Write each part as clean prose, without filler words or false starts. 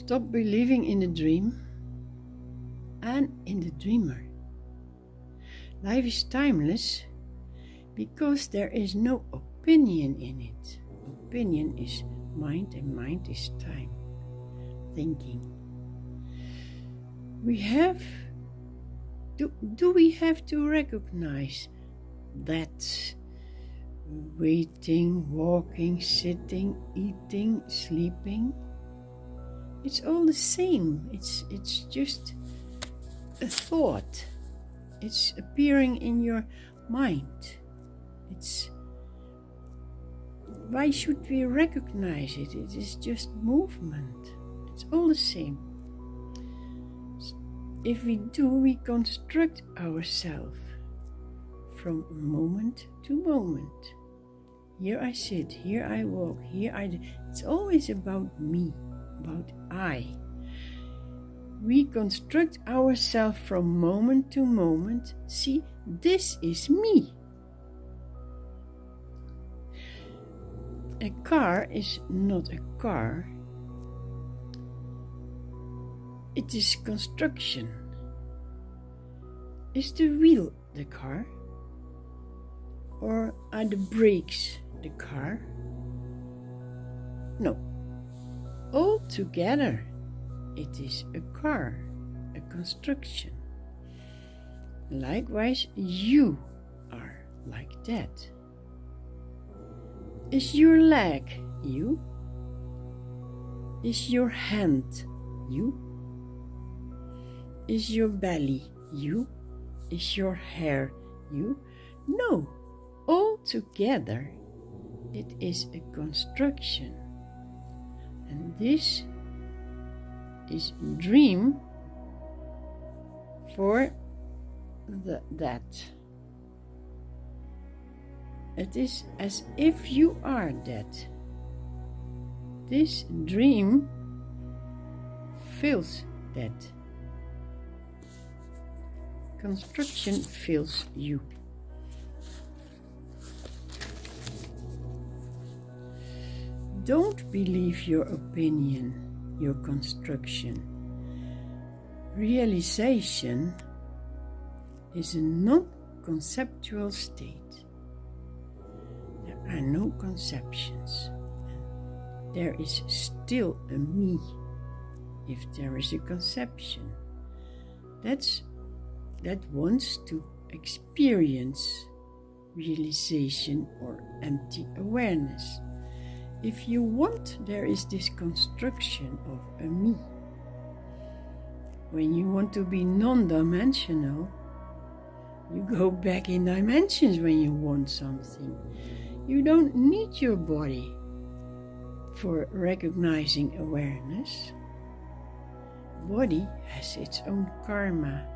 Stop believing in the dream and in the dreamer. Life is timeless because there is no opinion in it. Opinion is mind and mind is time, thinking. We have do we have to recognize that waiting, walking, sitting, eating, sleeping, it's all the same. It's just a thought. It's appearing in your mind. Why should we recognize it? It is just movement. It's all the same. If we do, we construct ourselves from moment to moment. Here I sit, here I walk, it's always about me, about I. We construct ourselves from moment to moment. See, this is me. A car is not a car. It is construction. Is the wheel the car? Or are the brakes the car? No. All together, it is a car, a construction. Likewise, you are like that. Is your leg you? Is your hand you? Is your belly you? Is your hair you? No, all together it is a construction. And this is dream for that. It is as if you are that. This dream fills that. Construction fills you. Don't believe your opinion, your construction. Realization is a non-conceptual state. There are no conceptions. There is still a me if there is a conception. That wants to experience realization or empty awareness. If you want, there is this construction of a me. When you want to be non-dimensional, you go back in dimensions when you want something. You don't need your body for recognizing awareness. Body has its own karma,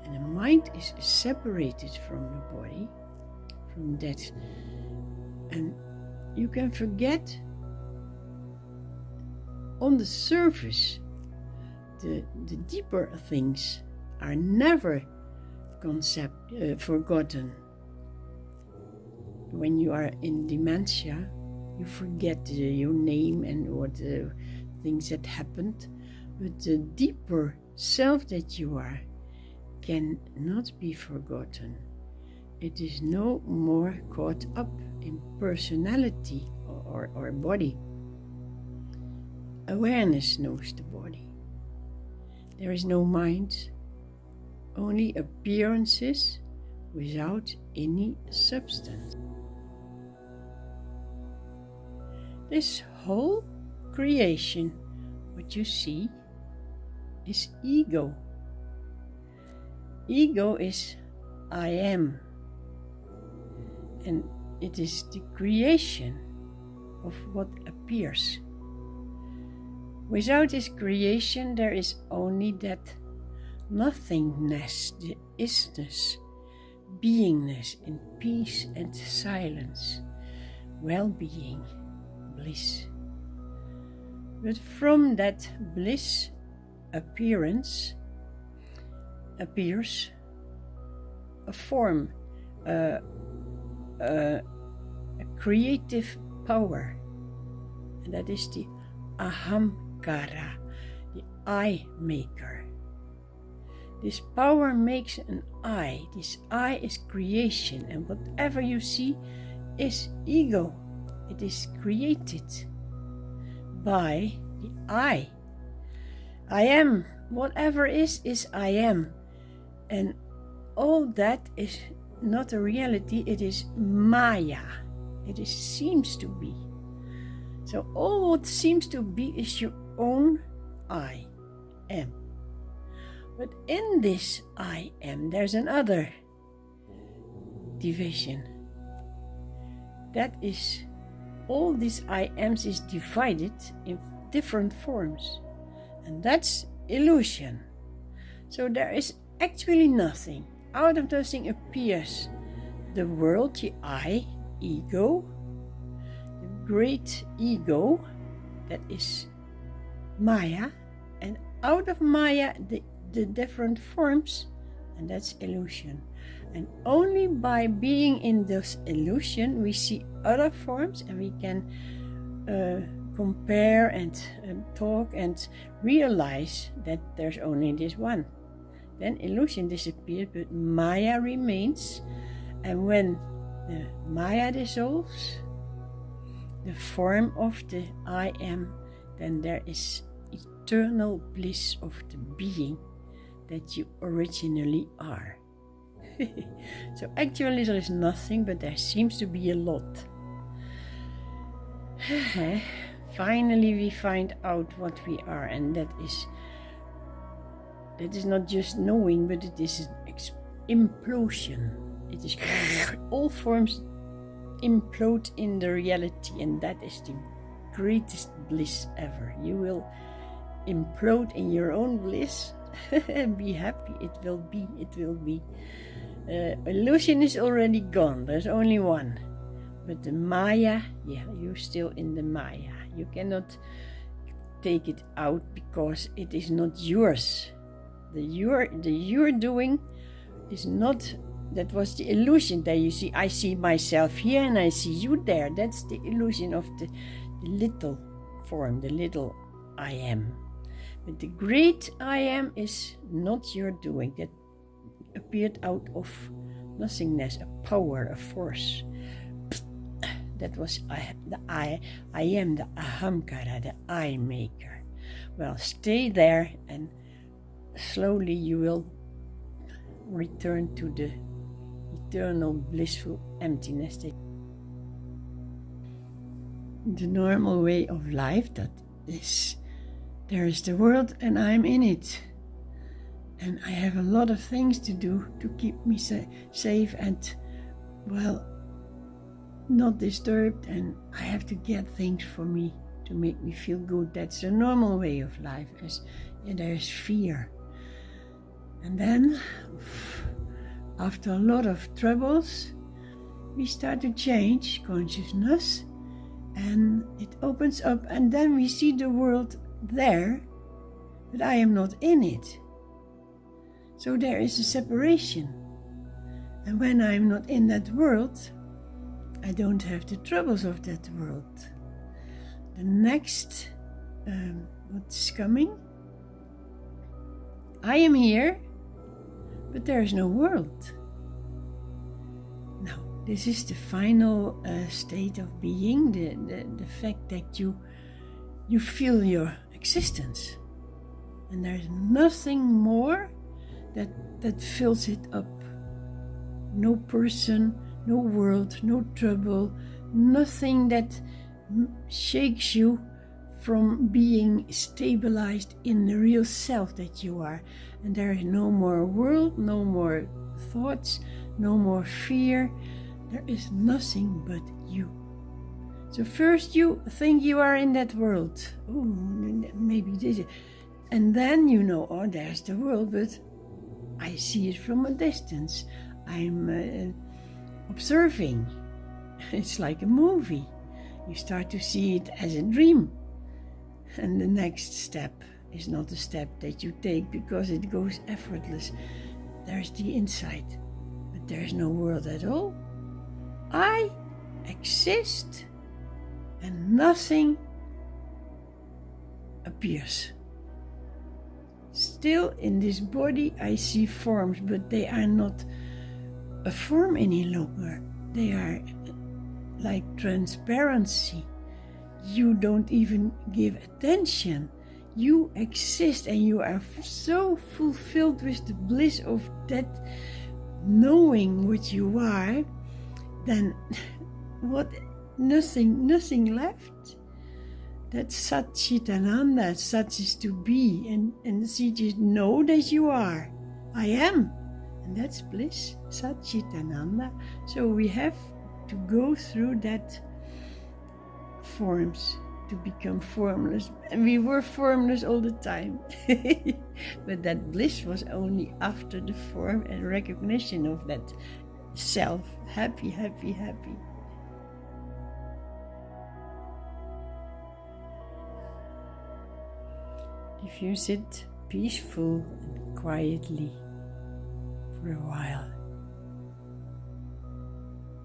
and the mind is separated from the body, from that. And you can forget on the surface. The deeper things are never forgotten. When you are in dementia, you forget your name and what things that happened, but the deeper self that you are cannot be forgotten. It is no more caught up in personality or body. Awareness knows the body. There is no mind, only appearances without any substance. This whole creation, what you see, is ego. Ego is I am, and it is the creation of what appears. Without this creation, there is only that nothingness, the isness, beingness in peace and silence, well-being, bliss. But from that bliss appears a form, a creative power, and that is the ahamkara, eye maker. This power makes an eye. This eye is creation, and whatever you see is ego. It is created by the I. I am. Whatever is I am. And all that is not a reality, it is Maya. It seems to be. So all what seems to be is your own I am. But in this I am, there's another division. That is, all these I ams is divided in different forms. And that's illusion. So there is actually nothing. Out of those things appears the world, the I, ego, the great ego, that is Maya, and out of Maya the different forms, and that's illusion. And only by being in this illusion we see other forms, and we can compare and talk and realize that there's only this one. Then illusion disappears, but Maya remains. And when the Maya dissolves, the form of the I am, then there is eternal bliss of the being that you originally are. So actually there is nothing, but there seems to be a lot. Finally we find out what we are, and that is not just knowing, but it is an implosion. It is all forms implode in the reality, and that is the greatest bliss ever. You will implode in your own bliss and be happy. It will be. Illusion is already gone. There's only one. But the Maya, you're still in the Maya. You cannot take it out because it is not yours. The you're doing is not. That was the illusion that you see. I see myself here and I see you there. That's the illusion of the little form, the little I am. But the great I am is not your doing. That appeared out of nothingness, a power, a force. That was the I am, the Ahamkara, the I maker. Well, stay there and slowly you will return to the eternal blissful emptiness. The normal way of life, that is, there is the world and I'm in it. And I have a lot of things to do to keep me safe and, well, not disturbed, and I have to get things for me to make me feel good. That's the normal way of life. There's fear. And then, after a lot of troubles, we start to change consciousness, and it opens up, and then we see the world there, but I am not in it. So there is a separation. And when I'm not in that world, I don't have the troubles of that world. The next, what's coming? I am here, but there is no world. Now, this is the final state of being, the fact that you feel your existence. And there's nothing more that fills it up. No person, no world, no trouble, nothing that shakes you from being stabilized in the real self that you are. And there is no more world, no more thoughts, no more fear. There is nothing but you. So first you think you are in that world. Oh, maybe this is. And then you know, oh, there's the world, but I see it from a distance. I'm observing. It's like a movie. You start to see it as a dream. And the next step is not a step that you take because it goes effortless. There's the insight, but there's no world at all. I exist and nothing appears. still in this body I see forms, but they are not a form any longer. They are like transparency. You don't even give attention. You exist and you are so fulfilled with the bliss of that knowing what you are, then what, nothing left. That's Sat Chitananda, Sat is to be, and see, just know that you are. I am. And that's bliss, Sat Chitananda. So we have to go through that forms to become formless. And we were formless all the time. But that bliss was only after the form and recognition of that self. Happy, happy, happy. If you sit peaceful and quietly for a while,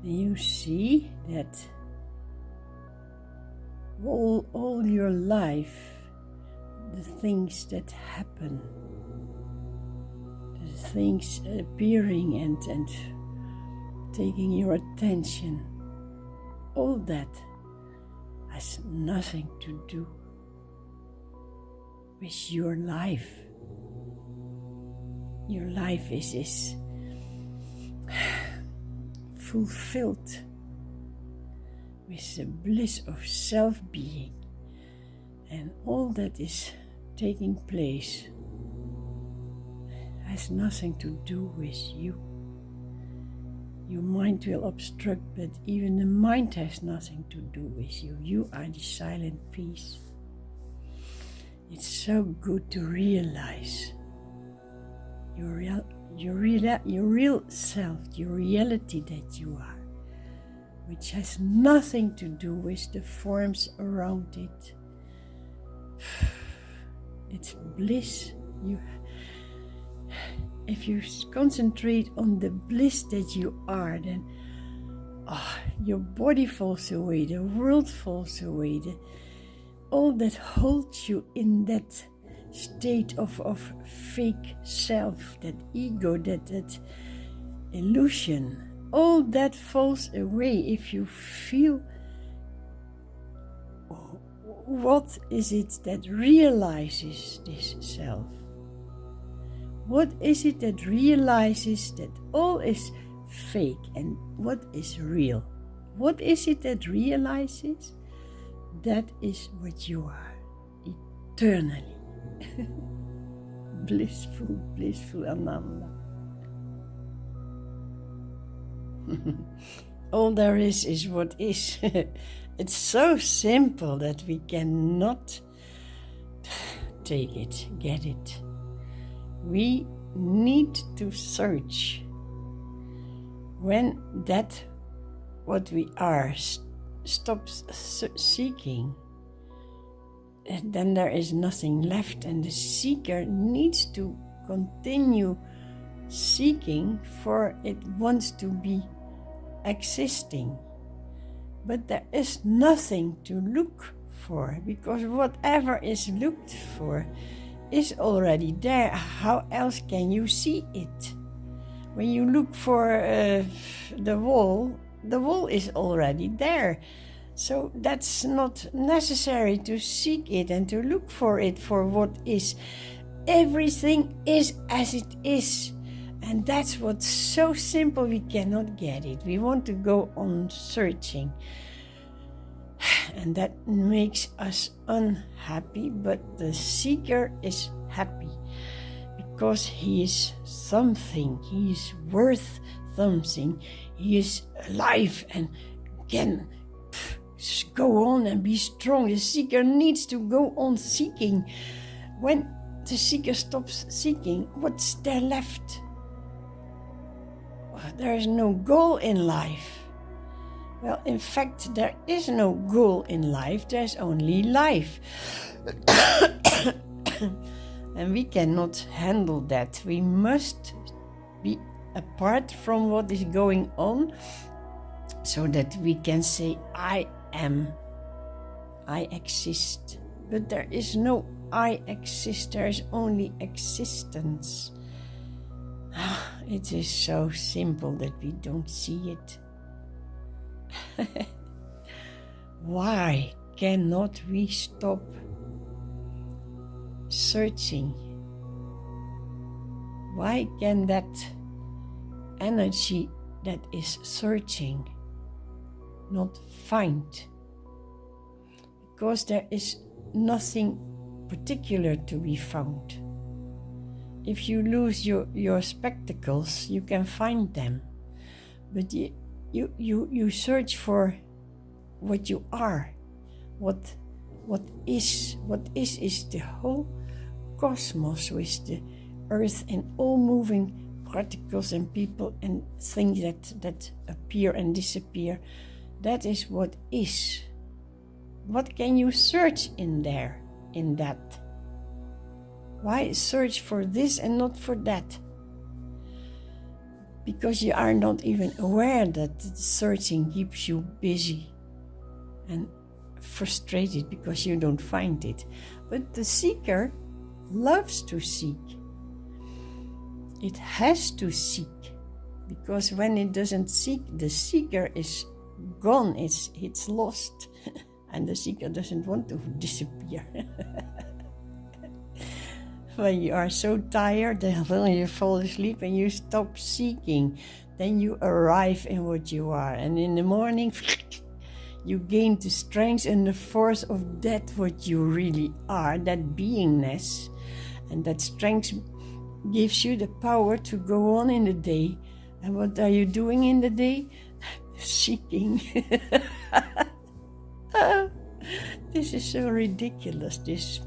then you see that all your life, the things that happen, the things appearing and taking your attention, all that has nothing to do with your life. Your life is fulfilled with the bliss of self-being, and all that is taking place has nothing to do with you. Your mind will obstruct, but even the mind has nothing to do with you. You are the silent peace. It's so good to realize your real self, your reality that you are, which has nothing to do with the forms around it. It's bliss. If you concentrate on the bliss that you are, then your body falls away, the world falls away, all that holds you in that state of fake self, that ego, that illusion, all that falls away if you feel what is it that realizes this self. What is it that realizes that all is fake and what is real? What is it that realizes? That is what you are, eternally. blissful Ananda. All there is what is. It's so simple that we cannot take it, get it. We need to search. When that what we are stops seeking, then there is nothing left, and the seeker needs to continue seeking, for it wants to be existing. But there is nothing to look for, because whatever is looked for is already there. How else can you see it? When you look for the wall is already there. So that's not necessary to seek it and to look for it for what is. Everything is as it is. And that's what's so simple, we cannot get it. We want to go on searching. And that makes us unhappy, but the seeker is happy because he is something, he is worth something, he is alive and can go on and be strong. The seeker needs to go on seeking. When the seeker stops seeking, what's there left? There is no goal in life. Well, in fact, there is no goal in life, there's only life. And we cannot handle that. We must be apart from what is going on so that we can say, I am, I exist, But there is no I exist, there is only existence. It is so simple that we don't see it. Why cannot we stop searching? Why can that energy that is searching not find? Because there is nothing particular to be found. If you lose your spectacles, you can find them. But you search for what you are. What is the whole cosmos with the earth and all moving particles and people and things that appear and disappear. That is what is. What can you search in there, in that? Why search for this and not for that? Because you are not even aware that the searching keeps you busy and frustrated because you don't find it. But the seeker loves to seek. It has to seek, because when it doesn't seek, the seeker is gone, it's lost, and the seeker doesn't want to disappear. When you are so tired, then you fall asleep and you stop seeking, then you arrive in what you are, and in the morning you gain the strength and the force of that what you really are, that beingness, and that strength gives you the power to go on in the day. And what are you doing in the day? Seeking. This is so ridiculous, this.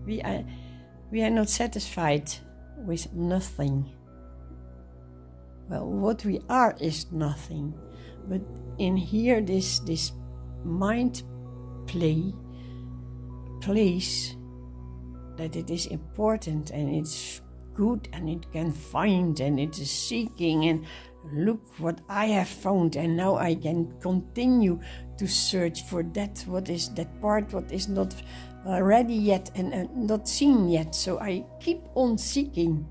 We are not satisfied with nothing. Well, what we are is nothing. But in here, this mind place that it is important and it's good and it can find and it is seeking, and look what I have found, and now I can continue to search for that, what is that part what is not ready yet and not seen yet, so I keep on seeking.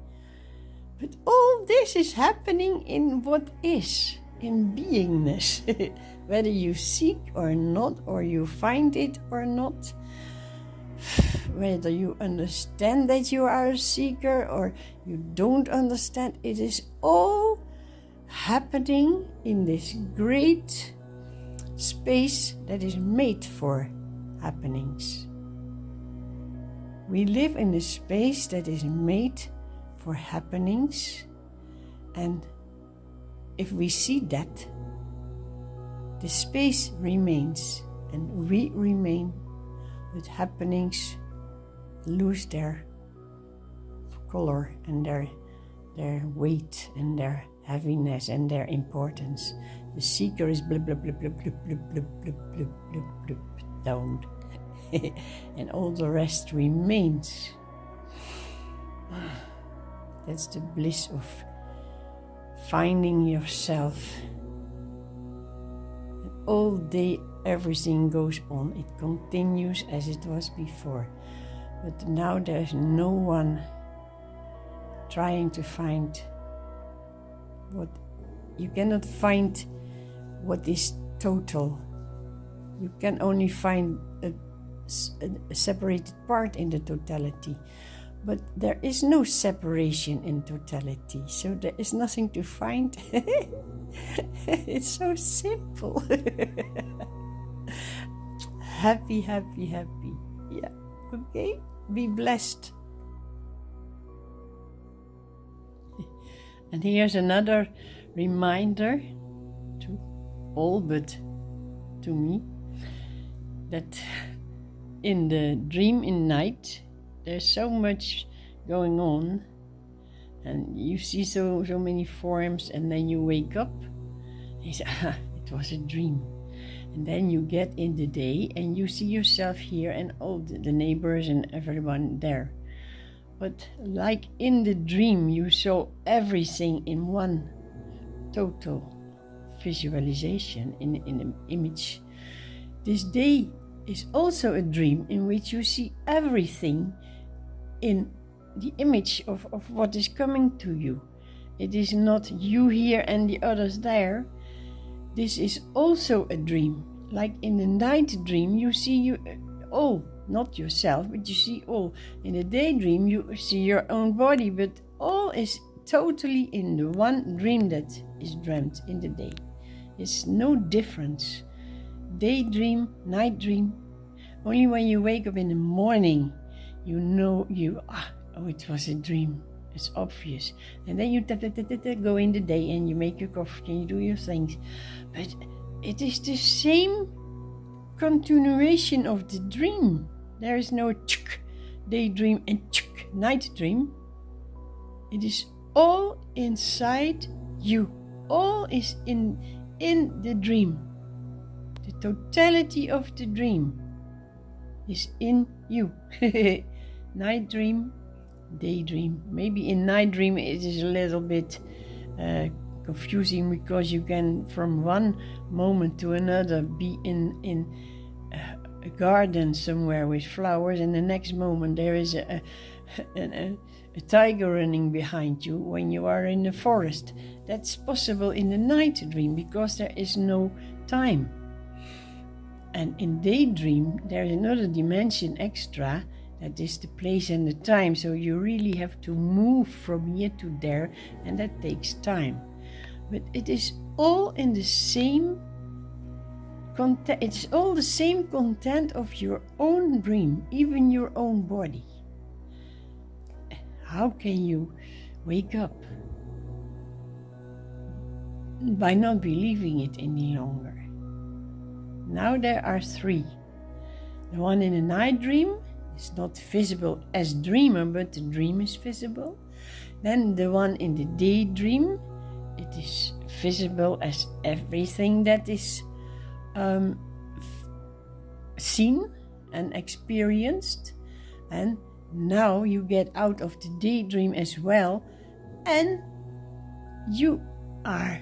But all this is happening in what is, in beingness. Whether you seek or not, or you find it or not, whether you understand that you are a seeker or you don't understand, it is all happening in this great space that is made for happenings. We live in a space that is made for happenings, and if we see that, the space remains and we remain, but happenings lose their color and their weight and their heaviness and their importance. The seeker is blub blub blub blub blub blub blub blub blub blub blub down, and all the rest remains. That's the bliss of finding yourself. And all day everything goes on. It continues as it was before. But now there's no one trying to find what you cannot find what is total. You can only find a separated part in the totality. But there is no separation in totality, so there is nothing to find. It's so simple. Happy, happy, happy. Yeah, okay? Be blessed. And here's another reminder to all but to me, that in the dream in night, there's so much going on, and you see so many forms, and then you wake up and you say, it was a dream. And then you get in the day and you see yourself here and all the neighbors and everyone there. But like in the dream, you saw everything in one total visualization, in an image This day is also a dream in which you see everything in the image of what is coming to you. It is not you here and the others there. This is also a dream. Like in the night dream, you see you all, not yourself, but you see all. In the daydream, you see your own body, but all is totally in the one dream that is dreamt in the day. It's no difference. Daydream, night dream. Only when you wake up in the morning, you know it was a dream. It's obvious. And then you go in the day and you make your coffee and you do your things. But it is the same continuation of the dream. There is no daydream and night dream. It is all inside you. All is in the dream. The totality of the dream is in you. Night dream, daydream. Maybe in night dream it is a little bit confusing because you can from one moment to another be in a garden somewhere with flowers, and the next moment there is a tiger running behind you when you are in the forest. That's possible in the night dream because there is no time. And in daydream there is another dimension extra, that is the place and the time. So you really have to move from here to there, and that takes time. But it is all in the same content. It's all the same content of your own dream, even your own body. How can you wake up? By not believing it any longer. Now there are three. The one in the night dream is not visible as dreamer, but the dream is visible. Then the one in the daydream, it is visible as everything that is seen and experienced. And now you get out of the daydream as well, and you are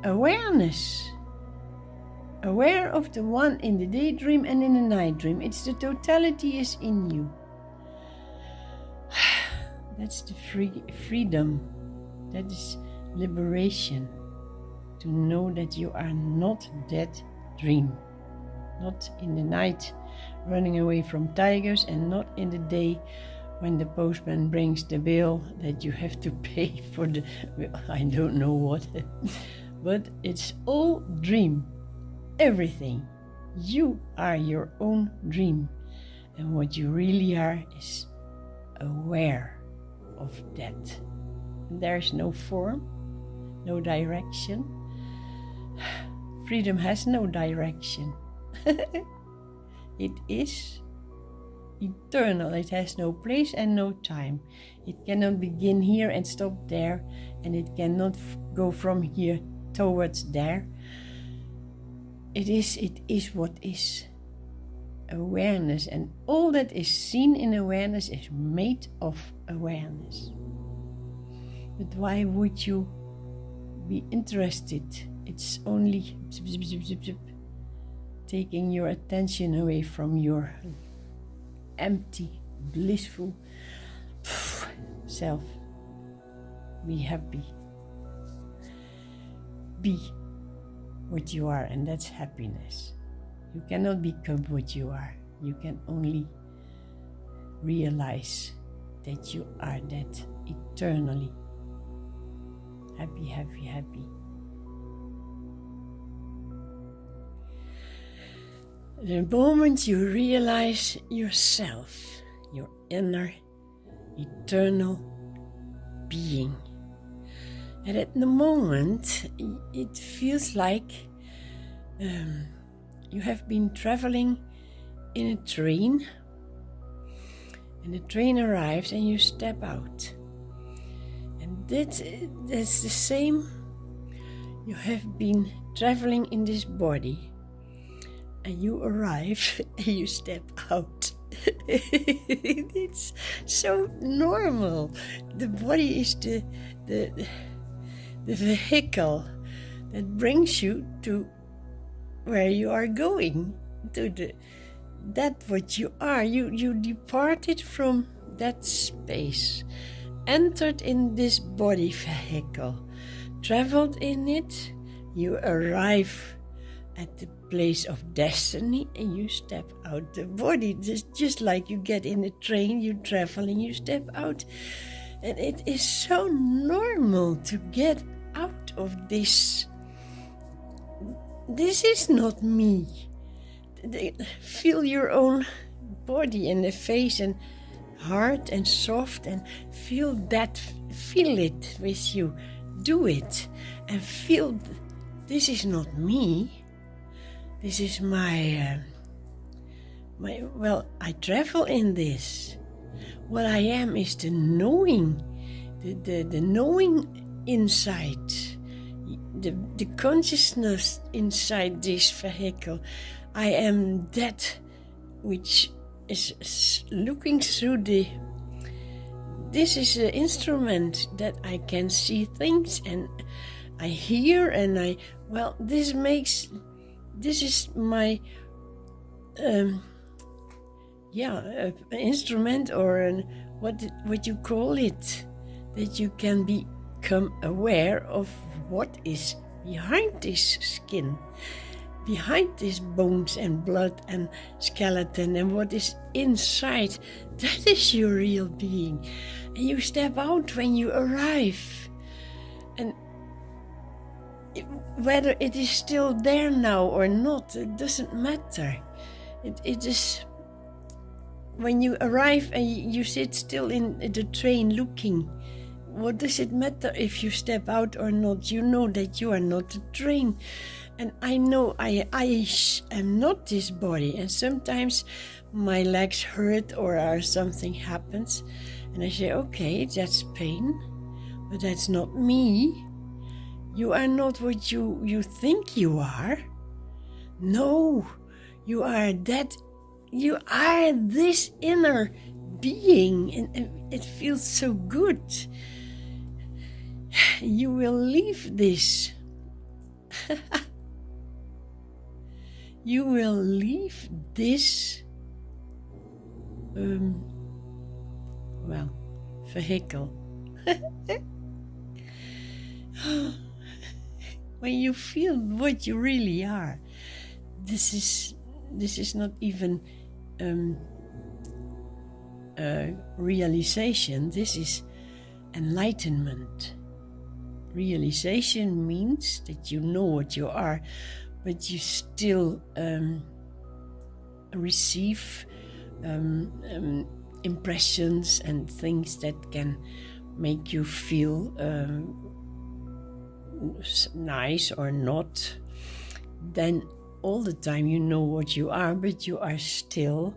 awareness. Aware of the one in the daydream and in the night dream. It's the totality is in you. That's the freedom. That is liberation. To know that you are not that dream. Not in the night running away from tigers, and not in the day when the postman brings the bill that you have to pay for the, I don't know what. But it's all dream. Everything. You are your own dream. And what you really are is aware of that. There's no form, no direction. Freedom has no direction. It is eternal. It has no place and no time. It cannot begin here and stop there, and it cannot go from here towards there. It is what is. Awareness, and all that is seen in awareness is made of awareness. But why would you be interested? It's only taking your attention away from your empty, blissful self. Be happy. Be what you are, and that's happiness. You cannot become what you are. You can only realize that you are that eternally. Happy, happy, happy. The moment you realize yourself, your inner, eternal being, and at the moment it feels like you have been traveling in a train, and the train arrives and you step out. And that's the same. You have been traveling in this body, and you arrive and you step out. It's so normal. The body is the vehicle that brings you to where you are going, to that what you are. You departed from that space, entered in this body vehicle, traveled in it, you arrive at the place of destiny and you step out the body. Just like you get in a train, you travel and you step out. And it is so normal to get out of this. This is not me. Feel your own body and the face and heart and soft, and feel it with you. Do it and feel this is not me. This is my I travel in this. What I am is the knowing, the knowing inside, the consciousness inside this vehicle. I am that which is looking through this is an instrument that I can see things and I hear and this is my instrument, or what you call it, that you can become aware of what is behind this skin, behind these bones and blood and skeleton, and what is inside. That is your real being. And you step out when you arrive. And whether it is still there now or not, it doesn't matter. It is when you arrive and you sit still in the train looking. What does it matter if you step out or not? You know that you are not the train. And I know I am not this body. And sometimes my legs hurt or something happens. And I say, okay, that's pain. But that's not me. You are not what you think you are. No, you are that. You are this inner being. And it feels so good. You will leave this. You will leave this vehicle. When you feel what you really are, this is not even realization. This is enlightenment. Realization means that you know what you are, but you still receive impressions and things that can make you feel nice or not. Then all the time you know what you are, but you are still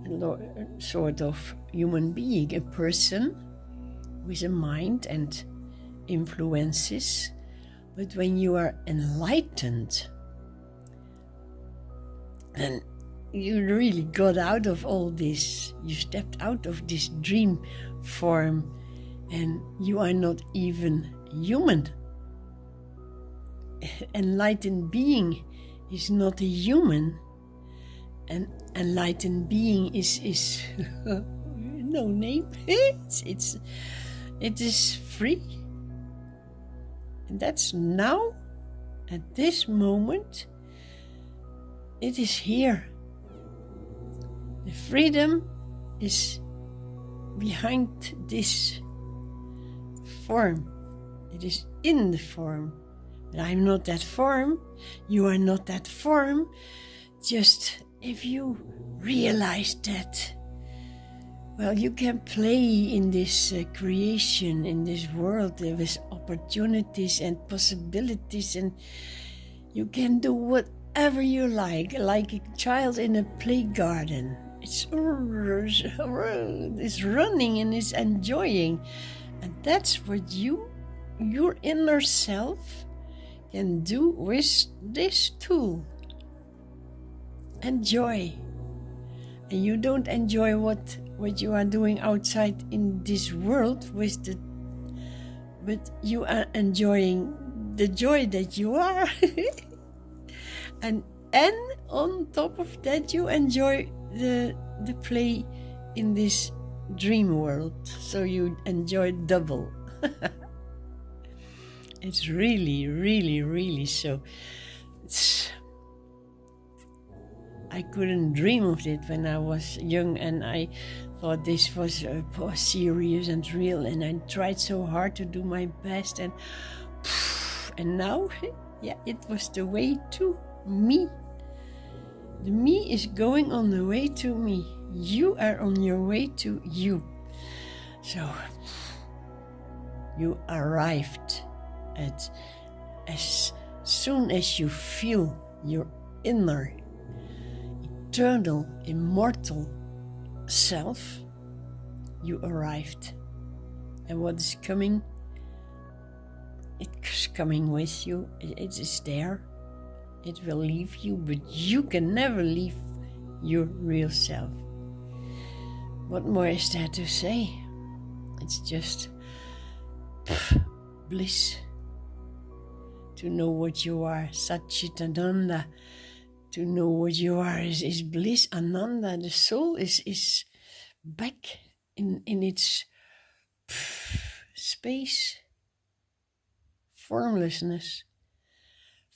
a sort of human being, a person with a mind and influences. But when you are enlightened, then you really got out of all this. You stepped out of this dream form, and you are not even human. Enlightened being is not a human. An enlightened being is no name. It is free. And that's now, at this moment, it is here. The freedom is behind this form. It is in the form. But I'm not that form. You are not that form. Just if you realize that, well, you can play in this creation, in this world with opportunities and possibilities, and you can do whatever you like a child in a play garden. It's running and it's enjoying. And that's what your inner self can do with this tool. Enjoy. And you don't enjoy what you are doing outside in this world but you are enjoying the joy that you are. And on top of that, you enjoy the play in this dream world. So you enjoy double. It's really, really, really so. I couldn't dream of it when I was young, and I thought this was serious and real, and I tried so hard to do my best, and now, yeah, it was the way to me. The me is going on the way to me. You are on your way to you. So you arrived at, as soon as you feel your inner, eternal, immortal self, you arrived. And what is coming, it's coming with you. It is there. It will leave you, but you can never leave your real self. What more is there to say? It's just bliss. To know what you are, Satchitananda. To know what you are is bliss, Ananda. The soul is back in its space, formlessness,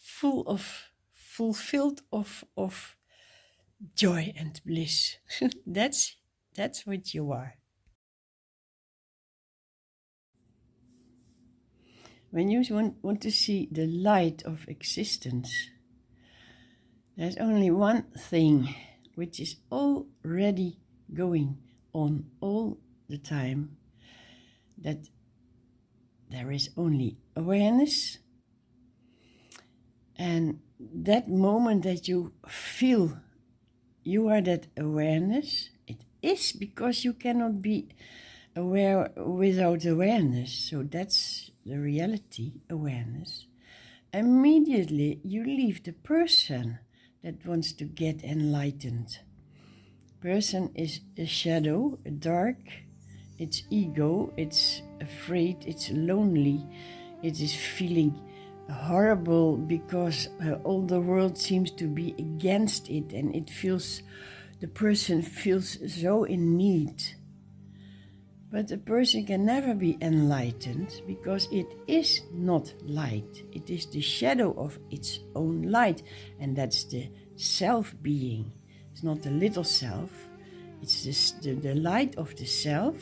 fulfilled of joy and bliss. That's what you are. When you want to see the light of existence, there's only one thing which is already going on all the time, that there is only awareness. And that moment that you feel you are that awareness, it is because you cannot be aware without awareness. So that's the reality, awareness. Immediately you leave the person that wants to get enlightened. Person is a shadow, a dark, it's ego, it's afraid, it's lonely, it is feeling horrible because all the world seems to be against it, and the person feels so in need. But a person can never be enlightened because it is not light. It is the shadow of its own light, and that's the self-being. It's not the little self, it's the light of the self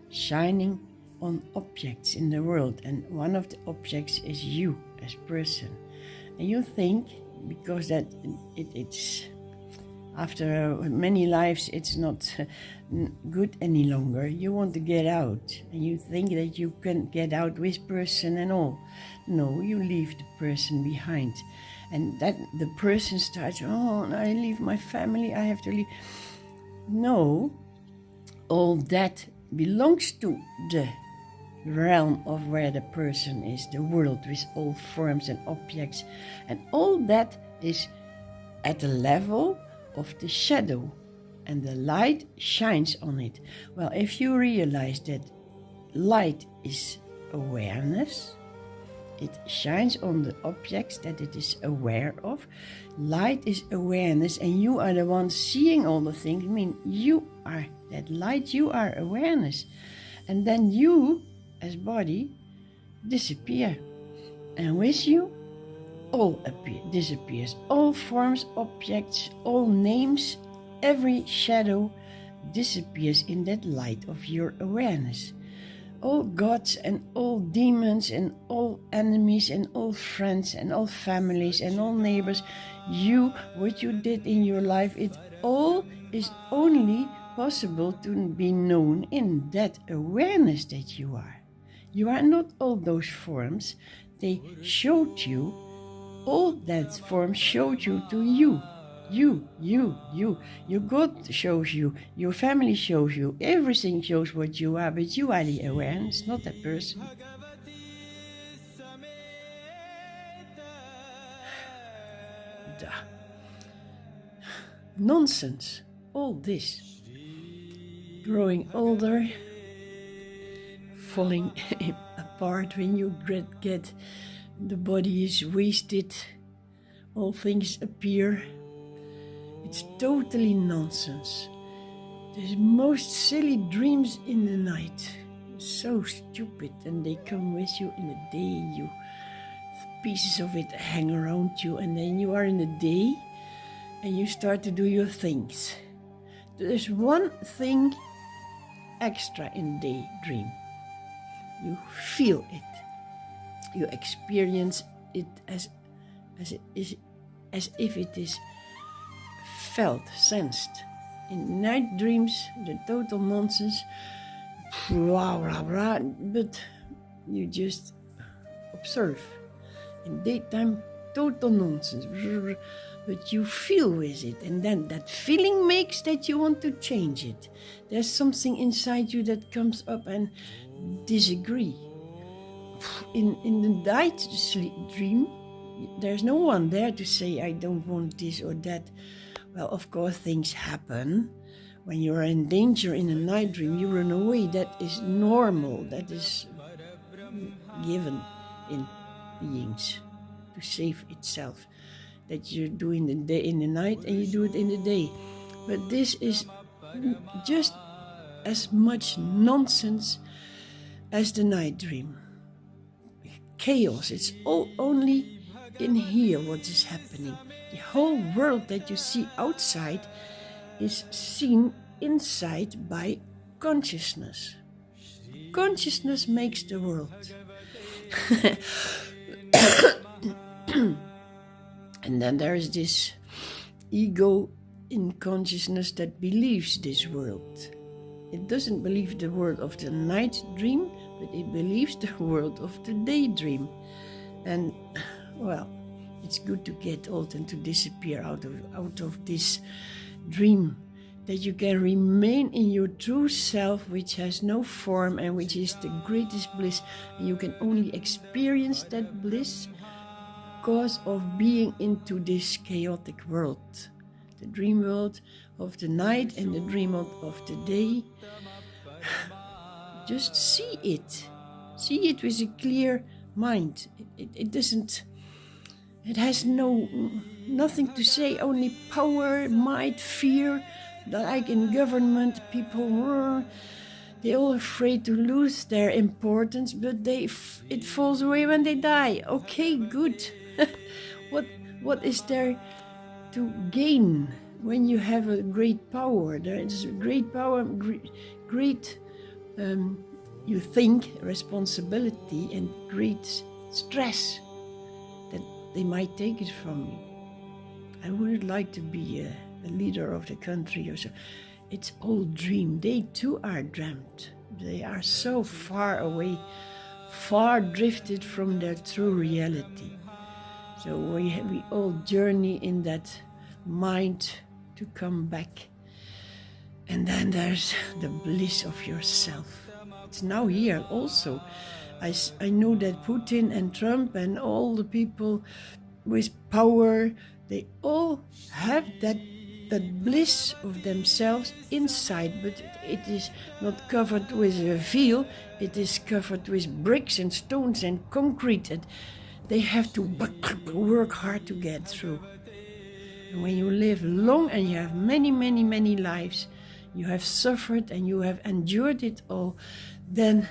shining on objects in the world, and one of the objects is you as person. And you think, because that it's after many lives it's not good any longer, you want to get out, and you think that you can get out with person and all. No, you leave the person behind, and that the person starts, oh, I leave my family, I have to leave. No, all that belongs to the realm of where the person is, the world with all forms and objects, and all that is at the level of the shadow, and the light shines on it. Well, if you realize that light is awareness, it shines on the objects that it is aware of. Light is awareness, and you are the one seeing all the things. I mean, you are that light, you are awareness. And then you, as body, disappear. And with you, all disappears. All forms, objects, all names, every shadow disappears in that light of your awareness. All gods and all demons and all enemies and all friends and all families and all neighbors, what you did in your life, it all is only possible to be known in that awareness that you are. You are not all those forms. They showed you, all that form showed you to you. You. Your God shows you, your family shows you, everything shows what you are, but you are the awareness, not that person. Nonsense, all this. Growing older, falling apart when you get the body is wasted all things appear. It's totally nonsense. There's most silly dreams in the night. So stupid, and they come with you in the day. Pieces of it hang around you, and then you are in the day and you start to do your things. There's one thing extra in daydream. You feel it. You experience it as if it is felt, sensed. In night dreams, the total nonsense, blah, blah, blah, but you just observe. In daytime, total nonsense, but you feel with it, and then that feeling makes that you want to change it. There's something inside you that comes up and disagree. In the night sleep dream, there's no one there to say, I don't want this or that. Well, of course, things happen. When you are in danger in a night dream, you run away. That is normal. That is given in beings to save itself. That you do in the night and you do it in the day. But this is just as much nonsense as the night dream. Chaos. It's all only in here what is happening. The whole world that you see outside is seen inside by consciousness. Consciousness makes the world. And then there is this ego in consciousness that believes this world. It doesn't believe the world of the night dream, but it believes the world of the daydream. And, well, it's good to get old and to disappear out of this dream, that you can remain in your true self, which has no form and which is the greatest bliss. And you can only experience that bliss because of being into this chaotic world. The dream world of the night and the dream world of the day. Just see it. See it with a clear mind. It doesn't... It has nothing to say, only power, might, fear. Like in government, people they're all afraid to lose their importance, but it falls away when they die. Okay, good. What is there to gain when you have a great power? There is great power, great you think responsibility and great stress that they might take it from you. I wouldn't like to be a leader of the country or so. It's all dream. They too are dreamt. They are so far away, far drifted from their true reality. So we all journey in that mind to come back. And then there's the bliss of yourself. It's now here also. I know that Putin and Trump and all the people with power, they all have that bliss of themselves inside, but it is not covered with a veil. It is covered with bricks and stones and concrete, and they have to work hard to get through. And when you live long and you have many, many, many lives, you have suffered and you have endured it all, then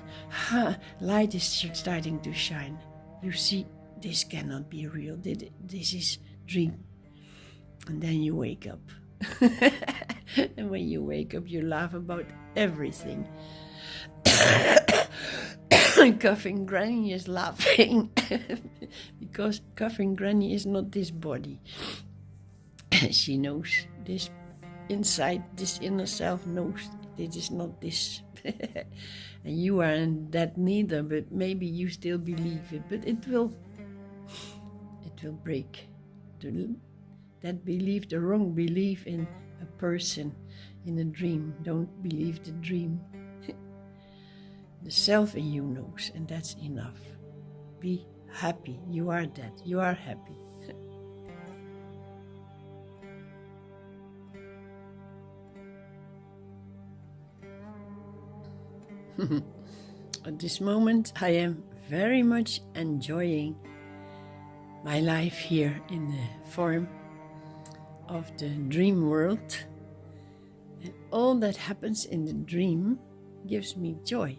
light is starting to shine. You see, this cannot be real. This is dream. And then you wake up. And when you wake up, you laugh about everything. Coughing Granny is laughing because Coughing Granny is not this body. She knows this inside, this inner self knows it is not this. And you aren't that neither, but maybe you still believe it. But it will break. That belief, the wrong belief in a person, in a dream. Don't believe the dream. The self in you knows, and that's enough. Be happy. You are that. You are happy. At this moment, I am very much enjoying my life here in the form of the dream world. And all that happens in the dream gives me joy.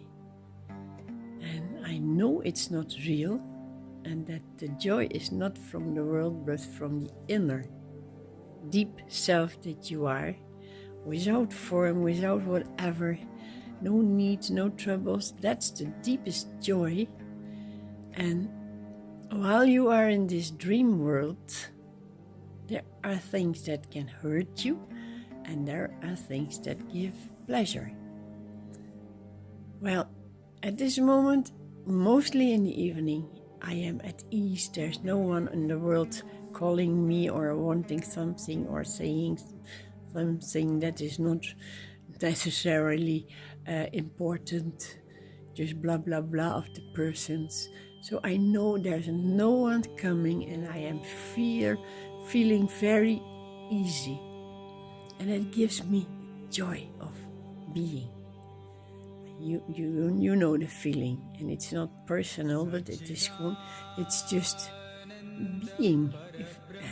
And I know it's not real, and that the joy is not from the world, but from the inner, deep self that you are, without form, without whatever, no needs, no troubles. That's the deepest joy. And while you are in this dream world, there are things that can hurt you, and there are things that give pleasure. Well, at this moment, mostly in the evening, I am at ease. There's no one in the world calling me or wanting something or saying something that is not necessarily important, just blah blah blah of the persons. So I know there's no one coming, and I am feeling very easy, and it gives me joy of being. You know the feeling, and it's not personal, but it's just being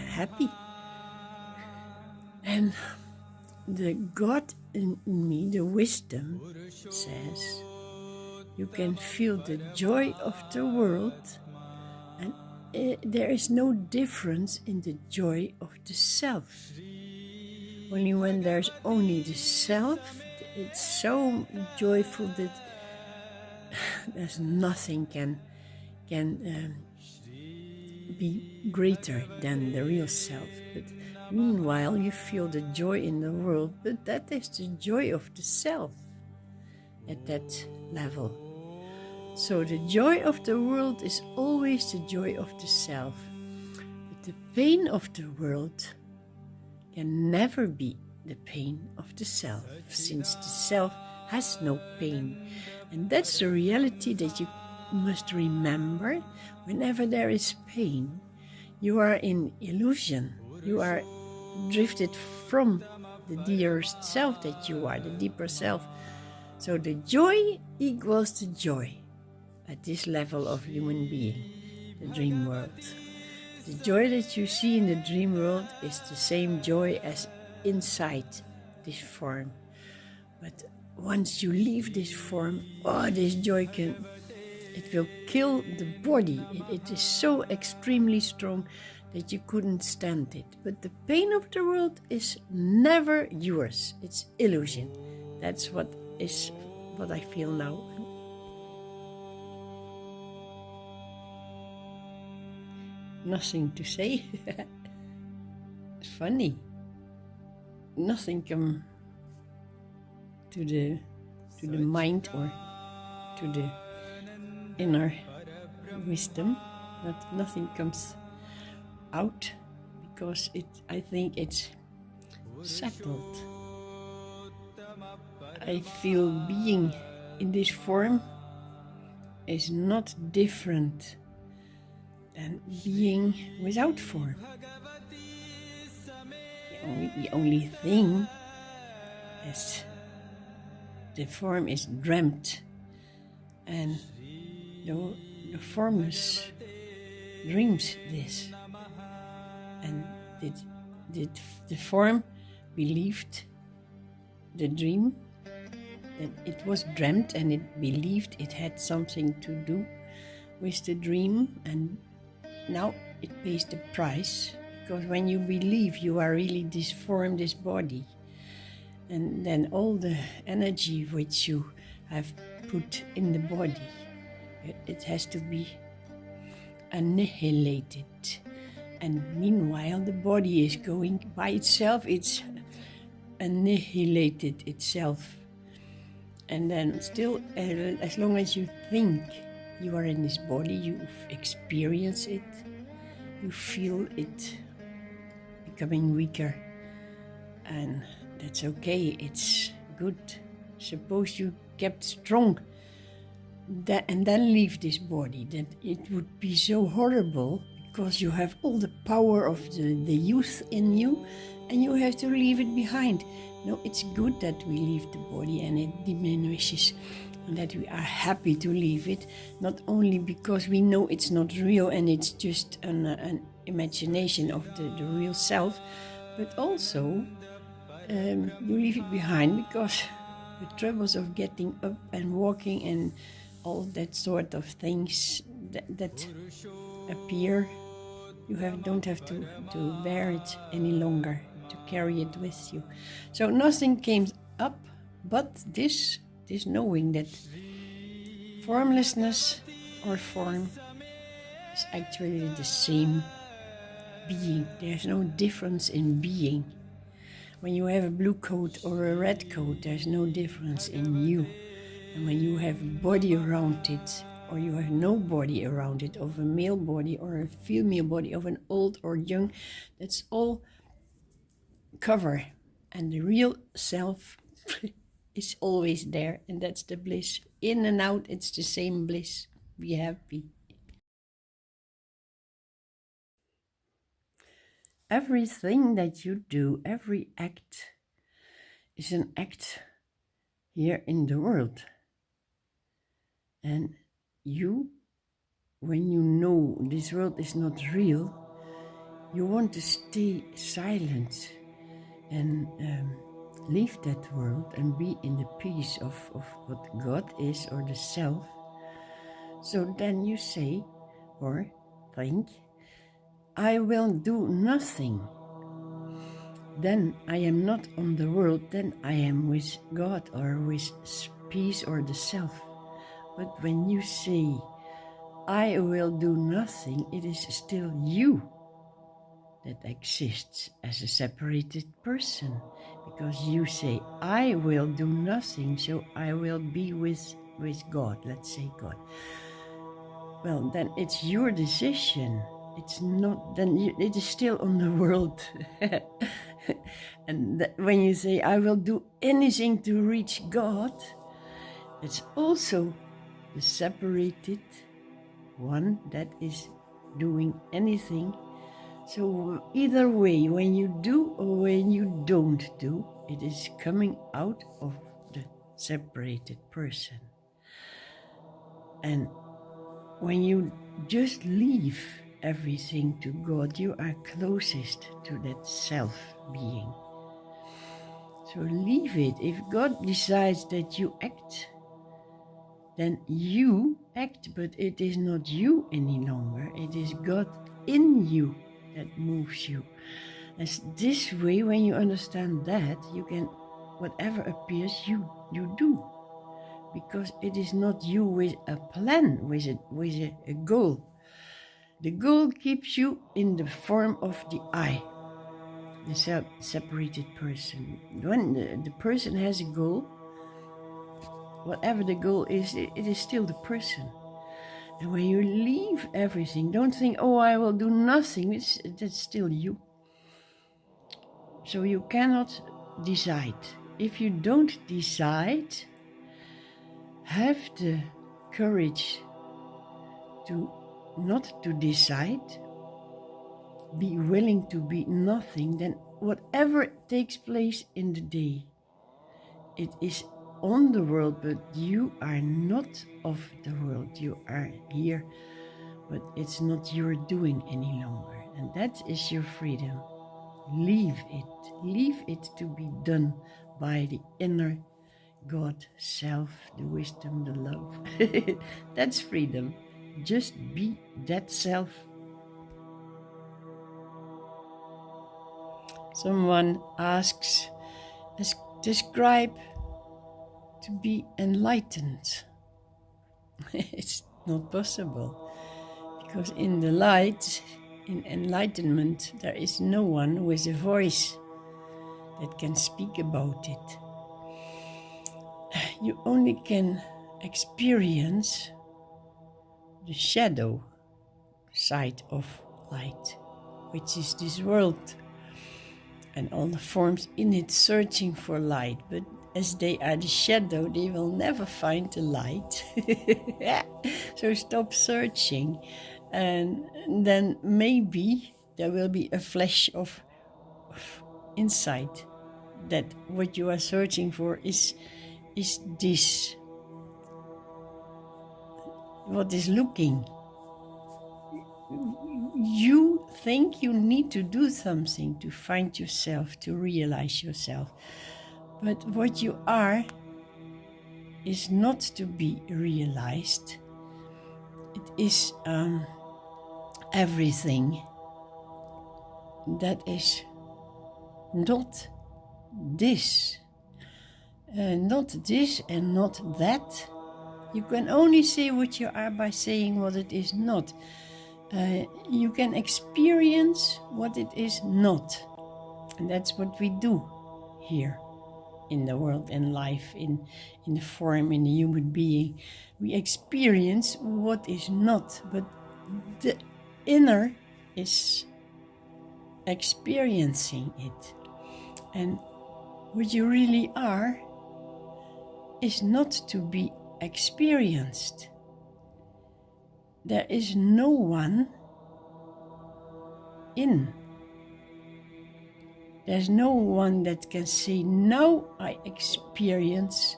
happy. And the God in me, the wisdom, says you can feel the joy of the world, and there is no difference in the joy of the self. Only when there's only the self, it's so joyful that there's nothing can be greater than the real self. But meanwhile, you feel the joy in the world, but that is the joy of the self at that level. So the joy of the world is always the joy of the self. But the pain of the world can never be the pain of the self, since the self has no pain. And that's the reality that you must remember. Whenever there is pain, you are in illusion. You are drifted from the dearest self that you are, the deeper self. So the joy equals the joy at this level of human being, the dream world. The joy that you see in the dream world is the same joy as inside this form. But once you leave this form, this joy it will kill the body. It is so extremely strong that you couldn't stand it. But the pain of the world is never yours. It's illusion. That's what I feel now. Nothing to say. It's funny. Nothing come to the mind or to the inner wisdom. Nothing comes out because I think it's settled. I feel being in this form is not different than being without form. The only thing is the form is dreamt, and the formless dreams this. And did the form believed the dream, that it was dreamt, and it believed it had something to do with the dream, and now it pays the price, because when you believe you are really this form, this body, and then all the energy which you have put in the body, it has to be annihilated. And meanwhile, the body is going by itself, it's annihilated itself. And then still, as long as you think you are in this body, you experience it, you feel it becoming weaker. And that's okay, it's good. Suppose you kept strong and then leave this body, that it would be so horrible, because you have all the power of the youth in you, and you have to leave it behind. No, it's good that we leave the body, and it diminishes and that we are happy to leave it, not only because we know it's not real and it's just an imagination of the real self, but also you leave it behind because the troubles of getting up and walking and all that sort of things that appear, you don't have to bear it any longer, to carry it with you. So nothing came up but this knowing that formlessness or form is actually the same being. There's no difference in being. When you have a blue coat or a red coat, there's no difference in you. And when you have a body around it, or you have no body around it, of a male body or a female body, of an old or young, that's all cover. And the real self is always there, and that's the bliss. In and out, it's the same bliss. Be happy. Everything that you do, every act, is an act here in the world. And you, when you know this world is not real, you want to stay silent and leave that world and be in the peace of what God is, or the self. So then you say or think, I will do nothing. Then I am not on the world, then I am with God or with peace or the self. But when you say, I will do nothing, it is still you that exists as a separated person. Because you say, I will do nothing, so I will be with God, let's say God. Well, then it's your decision. It's not, then it is still on the world. And when you say, I will do anything to reach God, it's also the separated one that is doing anything. So either way, when you do or when you don't do, it is coming out of the separated person. And when you just leave everything to God, you are closest to that self-being. So leave it. If God decides that you act, then you act, but it is not you any longer. It is God in you that moves you. And this way, when you understand that, you can, whatever appears, you do. Because it is not you with a plan, with a goal. The goal keeps you in the form of the I, the separated person. When the person has a goal, whatever the goal is, it is still the person. And when you leave everything, don't think, oh, I will do nothing. That's still you. So you cannot decide. If you don't decide, have the courage to not to decide, be willing to be nothing, then whatever takes place in the day, it is on the world, but you are not of the world. You are here, but it's not your doing any longer. And that is your freedom. Leave it to be done by the inner God, self, the wisdom, the love. That's freedom. Just be that self. Someone asks, describe to be enlightened. It's not possible, because in the light, in enlightenment, there is no one with a voice that can speak about it. You only can experience the shadow side of light, which is this world and all the forms in it searching for light. But as they are the shadow, they will never find the light. So stop searching, and then maybe there will be a flash of insight that what you are searching for is this what is looking. You think you need to do something to find yourself, to realize yourself. But what you are is not to be realized. It is everything that is not this. Not this and not that. You can only say what you are by saying what it is not. You can experience what it is not. And that's what we do here in the world and life, in the form, in the human being. We experience what is not, but the inner is experiencing it. And what you really are is not to be experienced. There is no one in. There's no one that can say, now I experience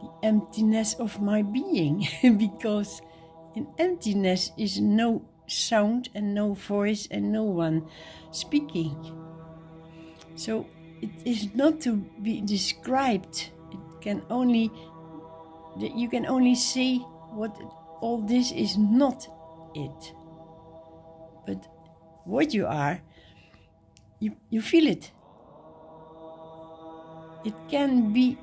the emptiness of my being, because in emptiness is no sound and no voice and no one speaking. So it is not to be described. You can only say what all this is not it. But what you are, you feel it. It can be,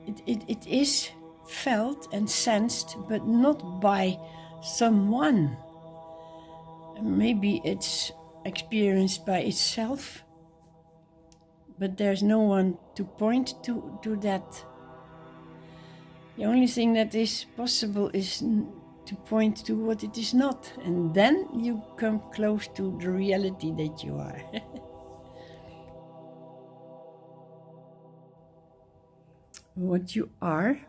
it is felt and sensed, but not by someone. Maybe it's experienced by itself, but there's no one to point to that. The only thing that is possible is to point to what it is not, and then you come close to the reality that you are. What you are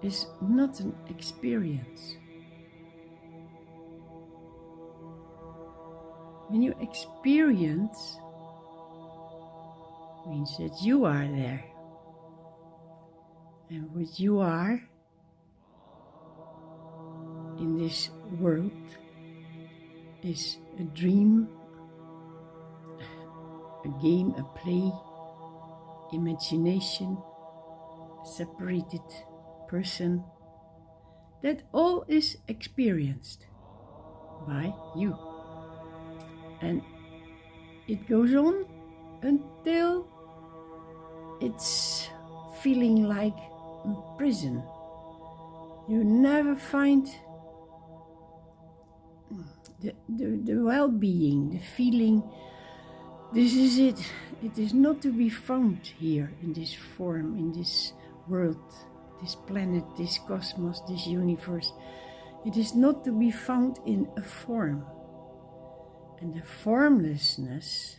is not an experience. When you experience, means that you are there. And what you are in this world is a dream, a game, a play, imagination, a separated person. That all is experienced by you. And it goes on until it's feeling like a prison. You never find the well-being, the feeling, this is it. It is not to be found here in this form, in this world, this planet, this cosmos, this universe. It is not to be found in a form. And the formlessness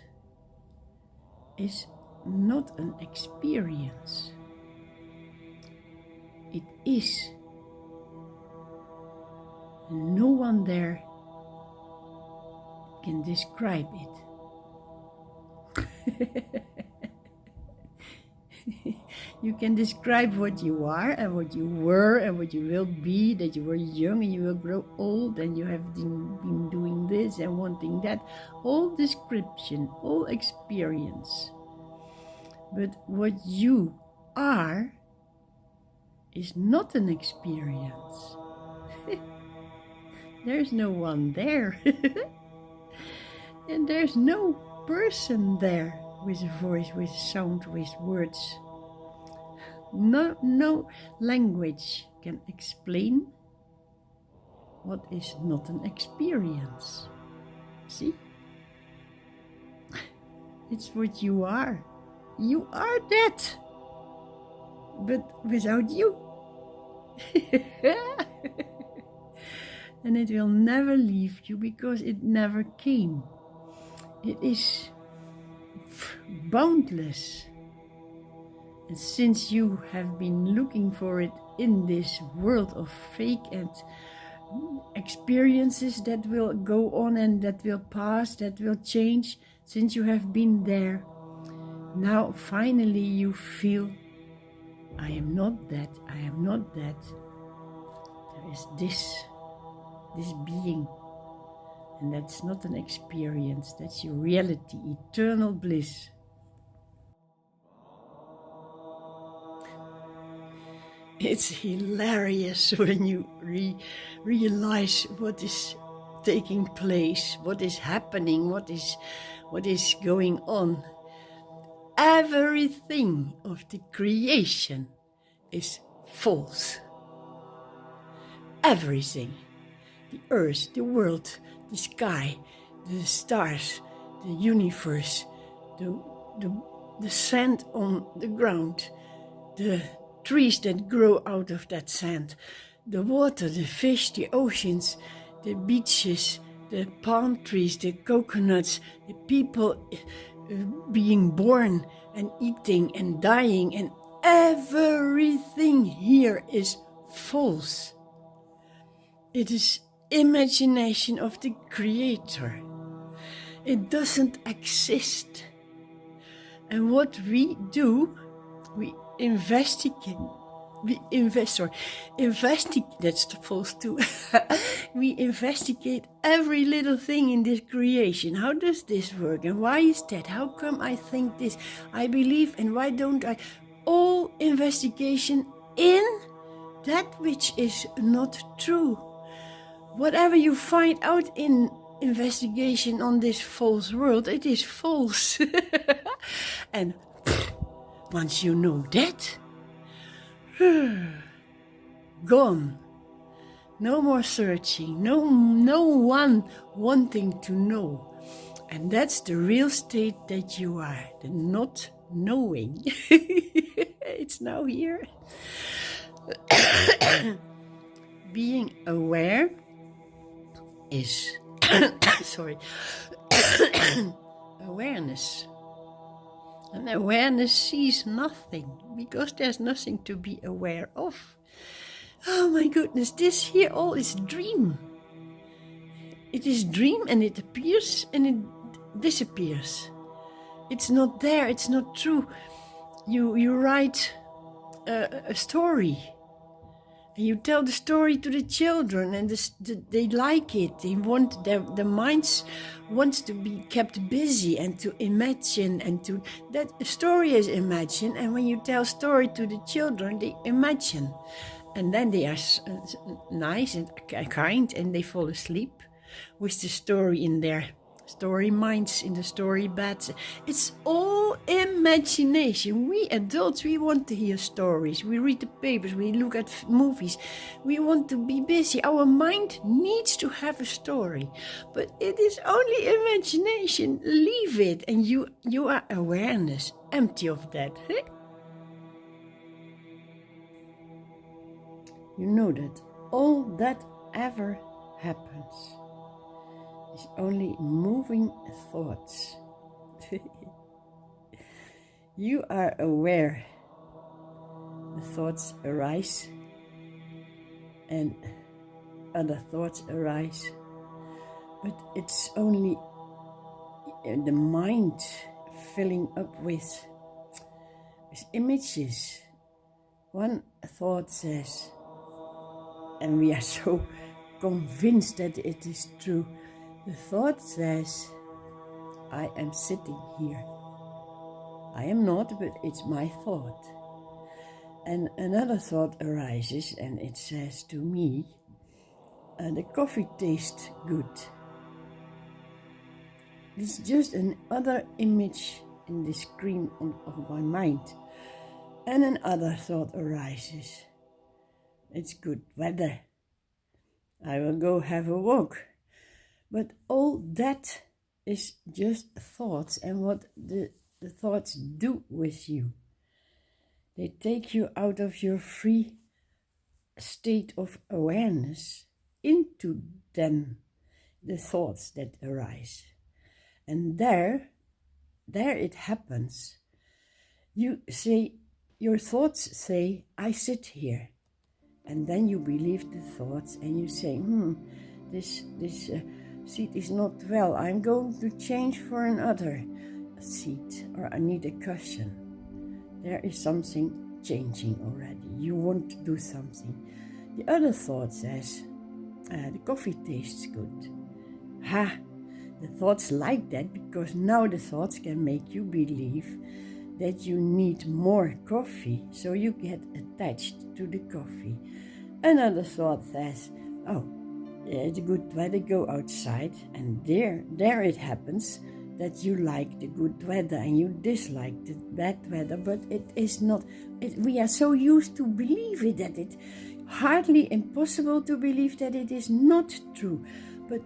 is not an experience. It is. And no one there can describe it. You can describe what you are and what you were and what you will be, that you were young and you will grow old and you have been doing this and wanting that. All description, all experience. But what you are is not an experience. There's no one there. And there's no person there with a voice, with sound, with words. No language can explain what is not an experience. See? It's what you are. You are that, but without you. And it will never leave you because it never came. It is boundless. And since you have been looking for it in this world of fake and experiences that will go on and that will pass, that will change, since you have been there, now finally you feel I am not that, I am not that. There is this being. And that's not an experience, that's your reality, eternal bliss. It's hilarious when you realize what is taking place, what is happening, what is going on. Everything of the creation is false. Everything. The earth, the world, the sky, the stars, the universe, the sand on the ground, the trees that grow out of that sand, the water, the fish, the oceans, the beaches, the palm trees, the coconuts, the people being born and eating and dying, and everything here is false. It is imagination of the Creator. It doesn't exist. And what we do, we investigate. That's false too. We investigate every little thing in this creation. How does this work? And why is that? How come I think this? I believe, and why don't I? All investigation in that which is not true. Whatever you find out in investigation on this false world, it is false. And once you know that, gone. No more searching, no one wanting to know. And that's the real state that you are, the not knowing. It's now here. Being aware is awareness. And awareness sees nothing, because there's nothing to be aware of. Oh my goodness, this here all is dream. It is dream, and it appears and it disappears. It's not there, it's not true. You write a story, and you tell the story to the children, and they like it. They want their minds wants to be kept busy and to imagine, and to that story is imagined. And when you tell story to the children, they imagine, and then they are nice and kind, and they fall asleep with the story in their story minds, in the story beds. It's all imagination. We adults, we want to hear stories. We read the papers, we look at movies. We want to be busy. Our mind needs to have a story, but it is only imagination. Leave it, and you are awareness, empty of that. You know that all that ever happens is only moving thoughts. You are aware. The thoughts arise and other thoughts arise, but it's only the mind filling up with images. One thought says, and we are so convinced that it is true, the thought says, I am sitting here. I am not, but it's my thought. And another thought arises, and it says to me, the coffee tastes good. It's just another image in the screen of my mind. And another thought arises. It's good weather. I will go have a walk. But all that is just thoughts, and what the thoughts do with you. They take you out of your free state of awareness into them, the thoughts that arise. And there it happens. You say, your thoughts say, I sit here. And then you believe the thoughts, and you say, this seat is not well. I'm going to change for another seat, or I need a cushion. There is something changing already. You want to do something. The other thought says, the coffee tastes good. The thoughts like that because now the thoughts can make you believe that you need more coffee, so you get attached to the coffee. Another thought says, it's good weather, go outside, and there it happens that you like the good weather and you dislike the bad weather, but it is not. We are so used to believe it that it's hardly impossible to believe that it is not true. But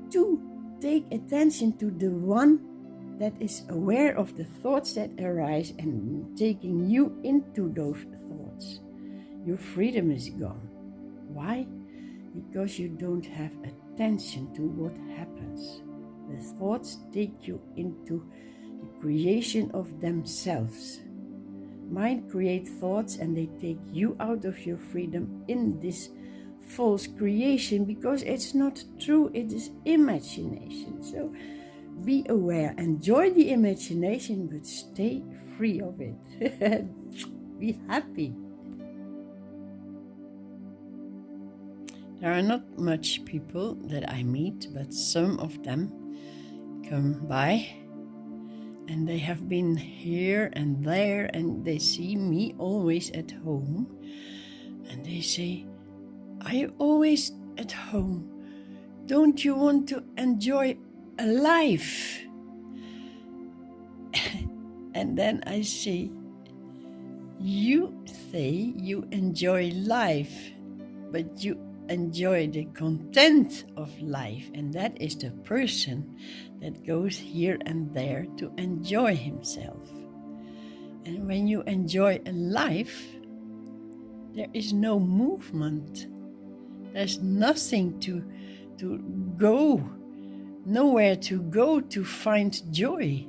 do take attention to the one that is aware of the thoughts that arise and taking you into those thoughts. Your freedom is gone. Why? Because you don't have attention to what happens. The thoughts take you into the creation of themselves. Mind creates thoughts and they take you out of your freedom in this false creation because it's not true, it is imagination. So be aware, enjoy the imagination, but stay free of it. Be happy. There are not much people that I meet, but some of them come by and they have been here and there and they see me always at home and they say, "Are you always at home? Don't you want to enjoy a life?" And then I say, you say you enjoy life, but you enjoy the content of life, and that is the person that goes here and there to enjoy himself. And when you enjoy a life, there is no movement. There's nothing to go, nowhere to go to find joy.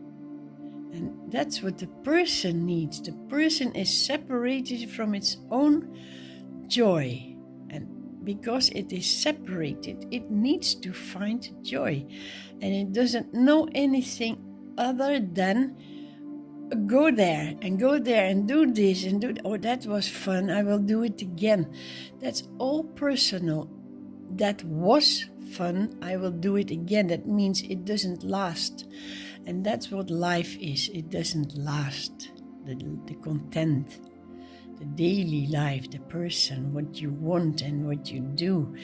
And that's what the person needs. The person is separated from its own joy. And because it is separated, it needs to find joy. And it doesn't know anything other than go there and do this and do that. Oh, that was fun, I will do it again. That's all personal. That was fun, I will do it again. That means it doesn't last. And that's what life is. It doesn't last. The content, the daily life, the person, what you want and what you do,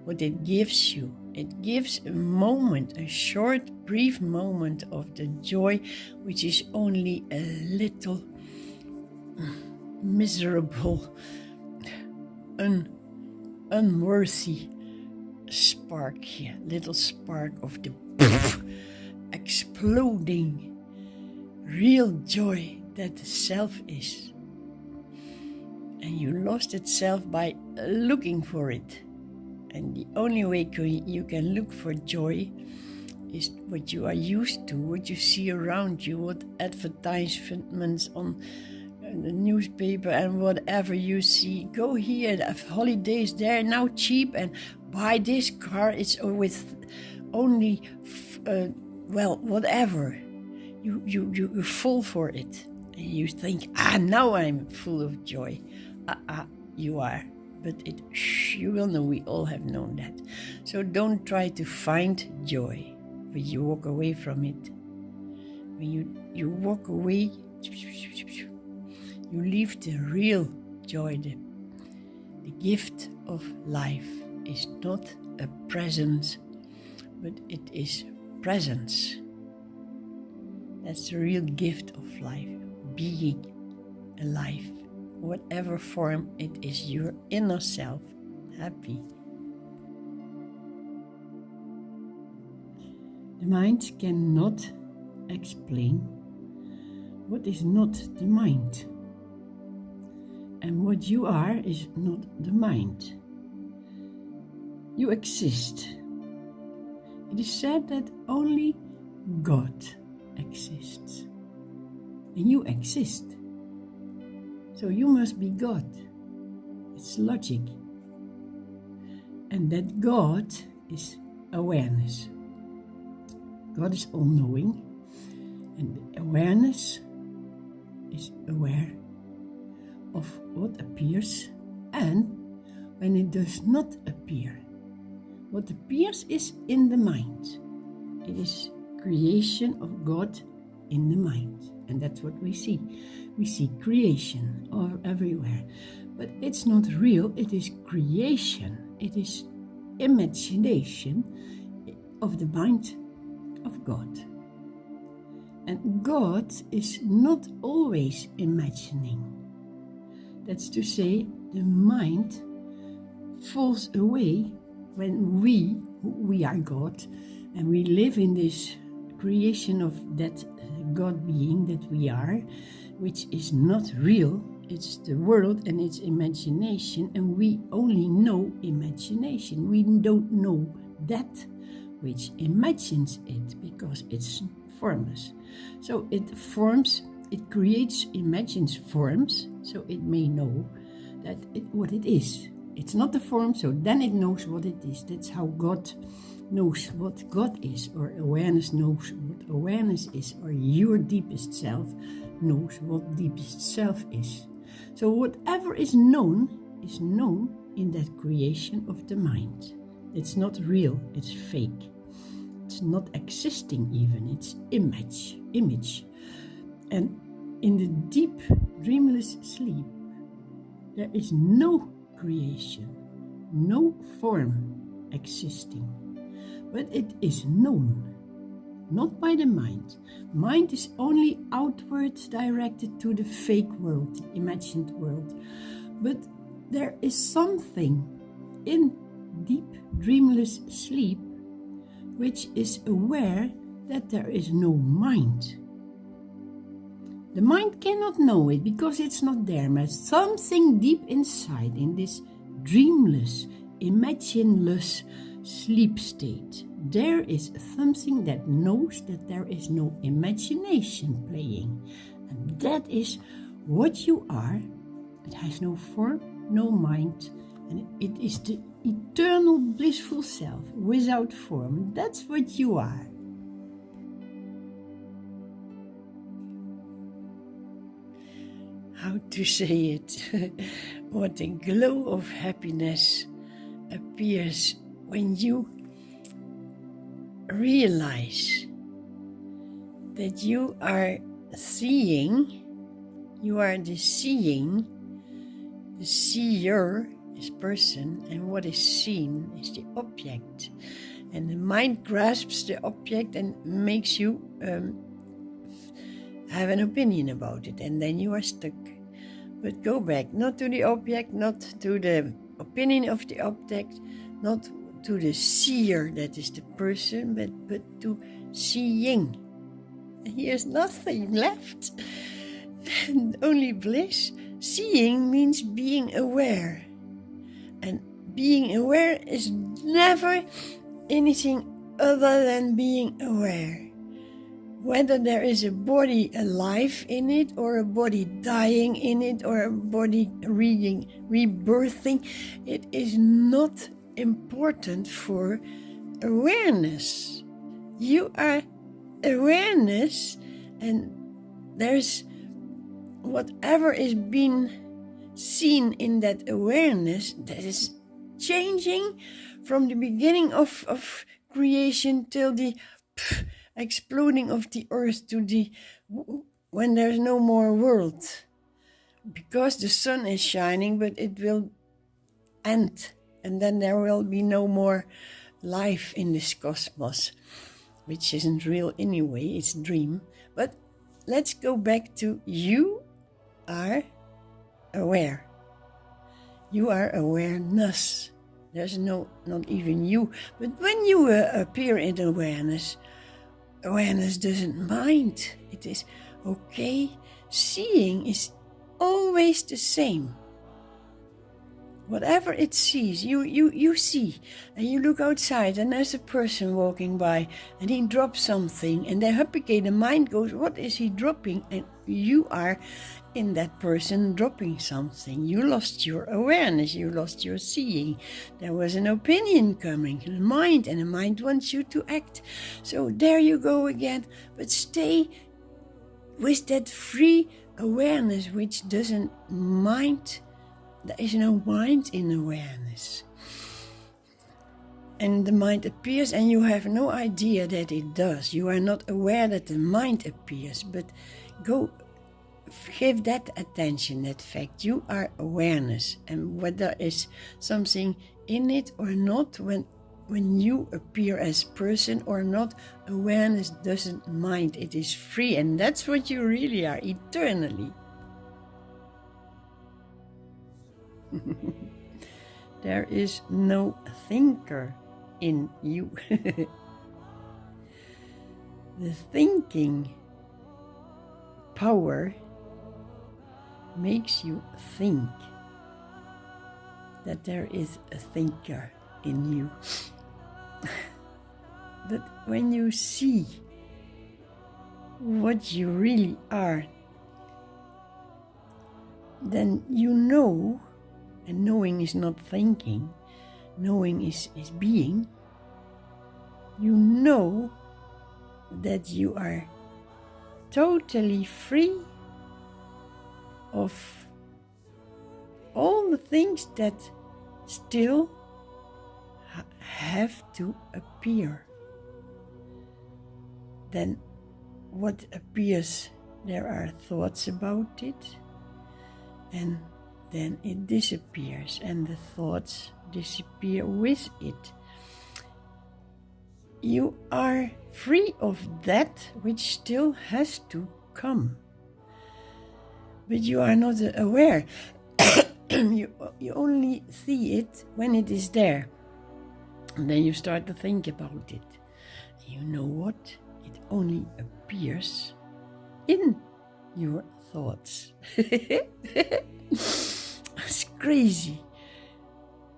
what it gives you. It gives a moment, a short, brief moment of the joy, which is only a little miserable, unworthy spark here, little spark of the exploding real joy that the self is. And you lost itself by looking for it. And the only way you can look for joy is what you are used to, what you see around you, what advertisements on the newspaper and whatever you see. Go here, the holidays there now cheap, and buy this car. It's with only whatever. You fall for it, and you think, now I'm full of joy. You are. But you will know, we all have known that. So don't try to find joy, but you walk away from it. When you walk away, you leave the real joy. The gift of life is not a present, but it is presence. That's the real gift of life, being alive. Whatever form it is, your inner self, happy. The mind cannot explain what is not the mind. And what you are is not the mind. You exist. It is said that only God exists. And you exist. So you must be God. It's logic. And that God is awareness. God is all-knowing, and awareness is aware of what appears and when it does not appear. What appears is in the mind. It is creation of God in the mind. And that's what we see. We see creation all everywhere. But it's not real, it is creation. It is imagination of the mind of God. And God is not always imagining. That's to say, the mind falls away when we are God, and we live in this creation of that God being that we are, which is not real. It's the world and its imagination, and we only know imagination. We don't know that which imagines it, because it's formless. So it forms, it creates, imagines forms, so it may know that what it is. It's not the form, so then it knows what it is. That's how God knows what God is, or awareness knows what awareness is, or your deepest self knows what deepest self is. So whatever is known in that creation of the mind. It's not real, it's fake. It's not existing even, it's image. And in the deep, dreamless sleep, there is no creation, no form existing. But it is known, not by the mind. Mind is only outward directed to the fake world, the imagined world. But there is something in deep, dreamless sleep which is aware that there is no mind. The mind cannot know it because it's not there, but something deep inside in this dreamless, imagineless sleep state, there is something that knows that there is no imagination playing. And that is what you are. It has no form, no mind, and it is the eternal blissful self without form. That's what you are. How to say it? What a glow of happiness appears when you realize that you are seeing, you are the seeing, the seer is person, and what is seen is the object. And the mind grasps the object and makes you have an opinion about it, and then you are stuck. But go back, not to the object, not to the opinion of the object, not to the seer, that is the person, but to seeing. Here's nothing left, and only bliss. Seeing means being aware, and being aware is never anything other than being aware. Whether there is a body alive in it, or a body dying in it, or a body rebirthing, it is not important for awareness. You are awareness, and there's whatever is being seen in that awareness that is changing from the beginning of creation till the exploding of the earth to the when there's no more world, because the sun is shining, but it will end, and then there will be no more life in this cosmos, which isn't real anyway, it's dream. But let's go back to you are aware. You are awareness. There's not even you. But when you appear in awareness, awareness doesn't mind. It is okay. Seeing is always the same. Whatever it sees, you see. And you look outside, and there's a person walking by, and he drops something, and then the mind goes, what is he dropping? And you are in that person dropping something. You lost your awareness, you lost your seeing. There was an opinion coming, a mind, and the mind wants you to act. So there you go again. But stay with that free awareness which doesn't mind. There is no mind in awareness. And the mind appears and you have no idea that it does. You are not aware that the mind appears, but give that attention, that fact. You are awareness, and whether is something in it or not, when you appear as person or not, awareness doesn't mind. It is free, and that's what you really are, eternally. There is no thinker in you. The thinking power makes you think that there is a thinker in you. But when you see what you really are, then you know, and knowing is not thinking, knowing is being. You know that you are totally free of all the things that still have to appear. Then what appears, there are thoughts about it, and then it disappears, and the thoughts disappear with it. You are free of that which still has to come. But you are not aware. You only see it when it is there. And then you start to think about it. You know what? It only appears in your thoughts. It's crazy.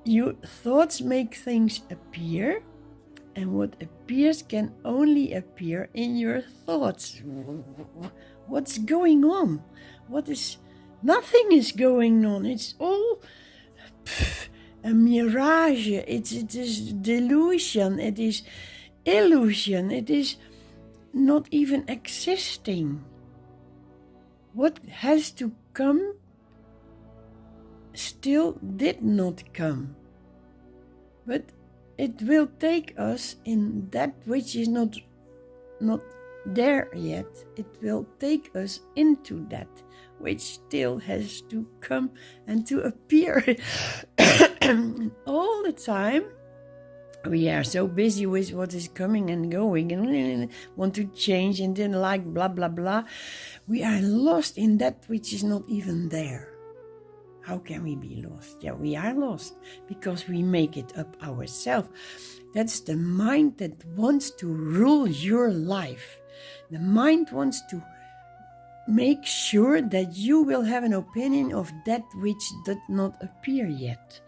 Your thoughts make things appear, and what appears can only appear in your thoughts. What's going on? Nothing is going on. It's all a mirage. It is delusion. It is illusion. It is not even existing. What has to come still did not come. But it will take us in that which is not there yet. It will take us into that which still has to come and to appear. All the time we are so busy with what is coming and going and want to change and then like blah blah blah. We are lost in that which is not even there. How can we be lost? Yeah, we are lost because we make it up ourselves. That's the mind that wants to rule your life. The mind wants to make sure that you will have an opinion of that which did not appear yet.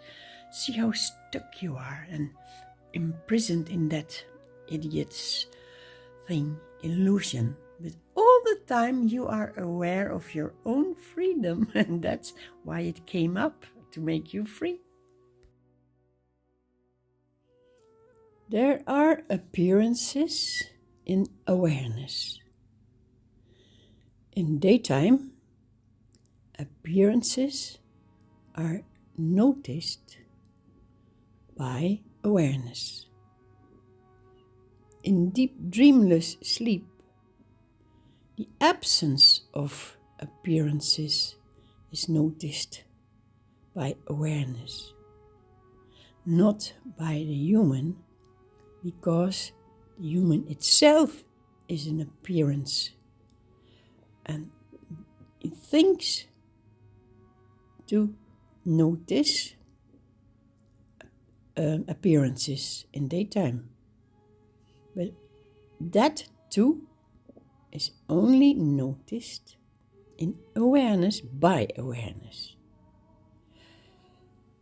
See how stuck you are and imprisoned in that idiot's thing, illusion. But all the time you are aware of your own freedom, and that's why it came up, to make you free. There are appearances in awareness. In daytime, appearances are noticed by awareness. In deep dreamless sleep, the absence of appearances is noticed by awareness, not by the human, because the human itself is an appearance, and it thinks to notice appearances in daytime. But that too is only noticed in awareness by awareness.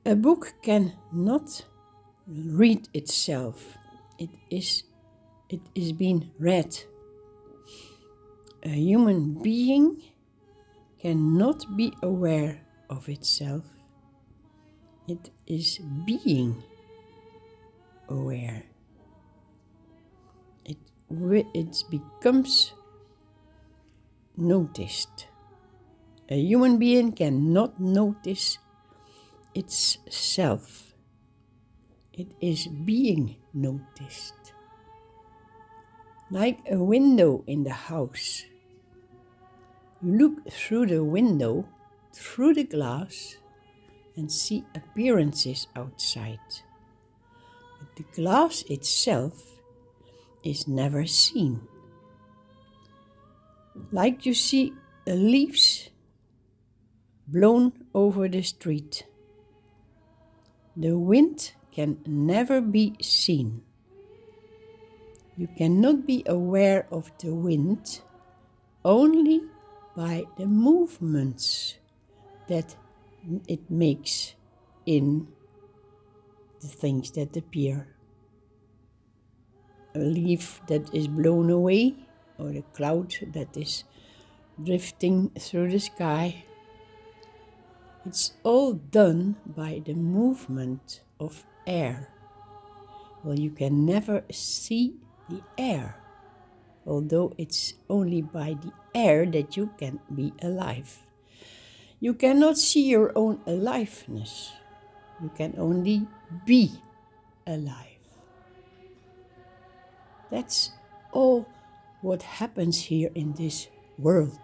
A book cannot read itself. It is being read. A human being cannot be aware of itself. It is being aware. It becomes noticed. A human being cannot notice itself. It is being noticed. Like a window in the house. You look through the window, through the glass, and see appearances outside. But the glass itself is never seen. Like you see leaves blown over the street. The wind can never be seen. You cannot be aware of the wind only by the movements that it makes in the things that appear. A leaf that is blown away, or a cloud that is drifting through the sky. It's all done by the movement of air. Well, you can never see the air, although it's only by the air that you can be alive. You cannot see your own aliveness. You can only be alive. That's all what happens here in this world.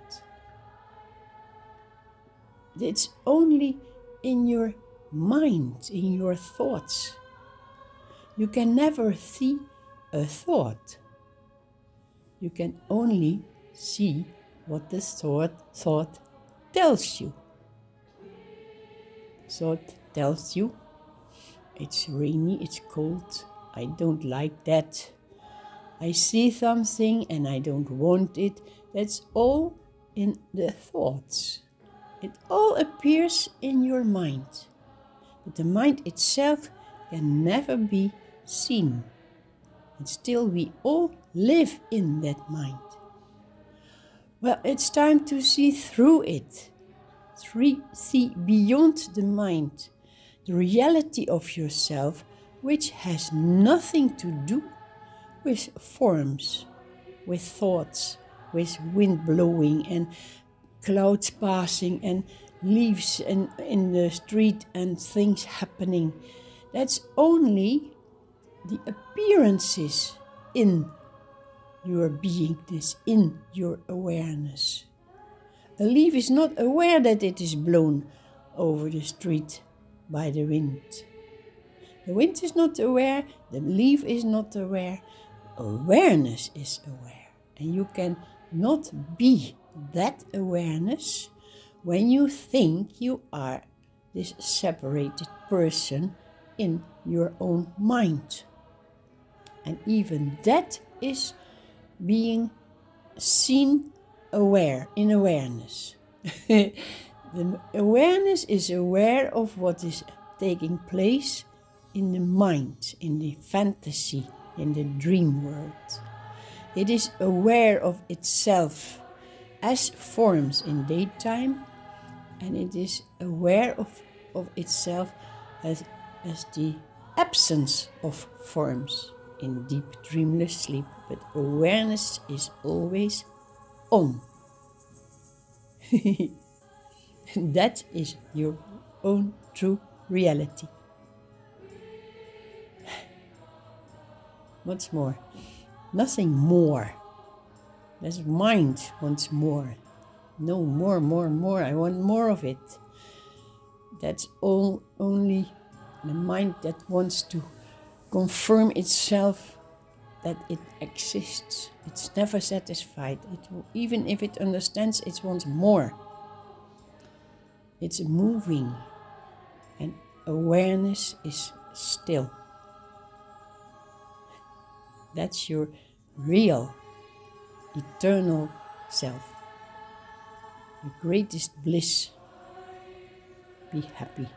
It's only in your mind, in your thoughts. You can never see a thought. You can only see what the thought tells you. Thought tells you, it's rainy, it's cold, I don't like that. I see something and I don't want it. That's all in the thoughts. It all appears in your mind. But the mind itself can never be seen. And still we all live in that mind. Well, it's time to see through it. See beyond the mind. The reality of yourself, which has nothing to do with forms, with thoughts, with wind blowing and clouds passing and leaves in the street and things happening. That's only the appearances in your beingness, in your awareness. A leaf is not aware that it is blown over the street by the wind. The wind is not aware, the leaf is not aware. Awareness is aware, and you can not be that awareness when you think you are this separated person in your own mind. And even that is being seen aware, in awareness. The awareness is aware of what is taking place in the mind, in the fantasy, in the dream world. It is aware of itself as forms in daytime, and it is aware of itself as the absence of forms in deep dreamless sleep. But awareness is always on. That is your own true reality. What's more? Nothing more. That's mind wants more. No, more. I want more of it. That's all only the mind that wants to confirm itself that it exists. It's never satisfied. Even if it understands, it wants more. It's moving, and awareness is still. That's your real, eternal self. Your greatest bliss. Be happy.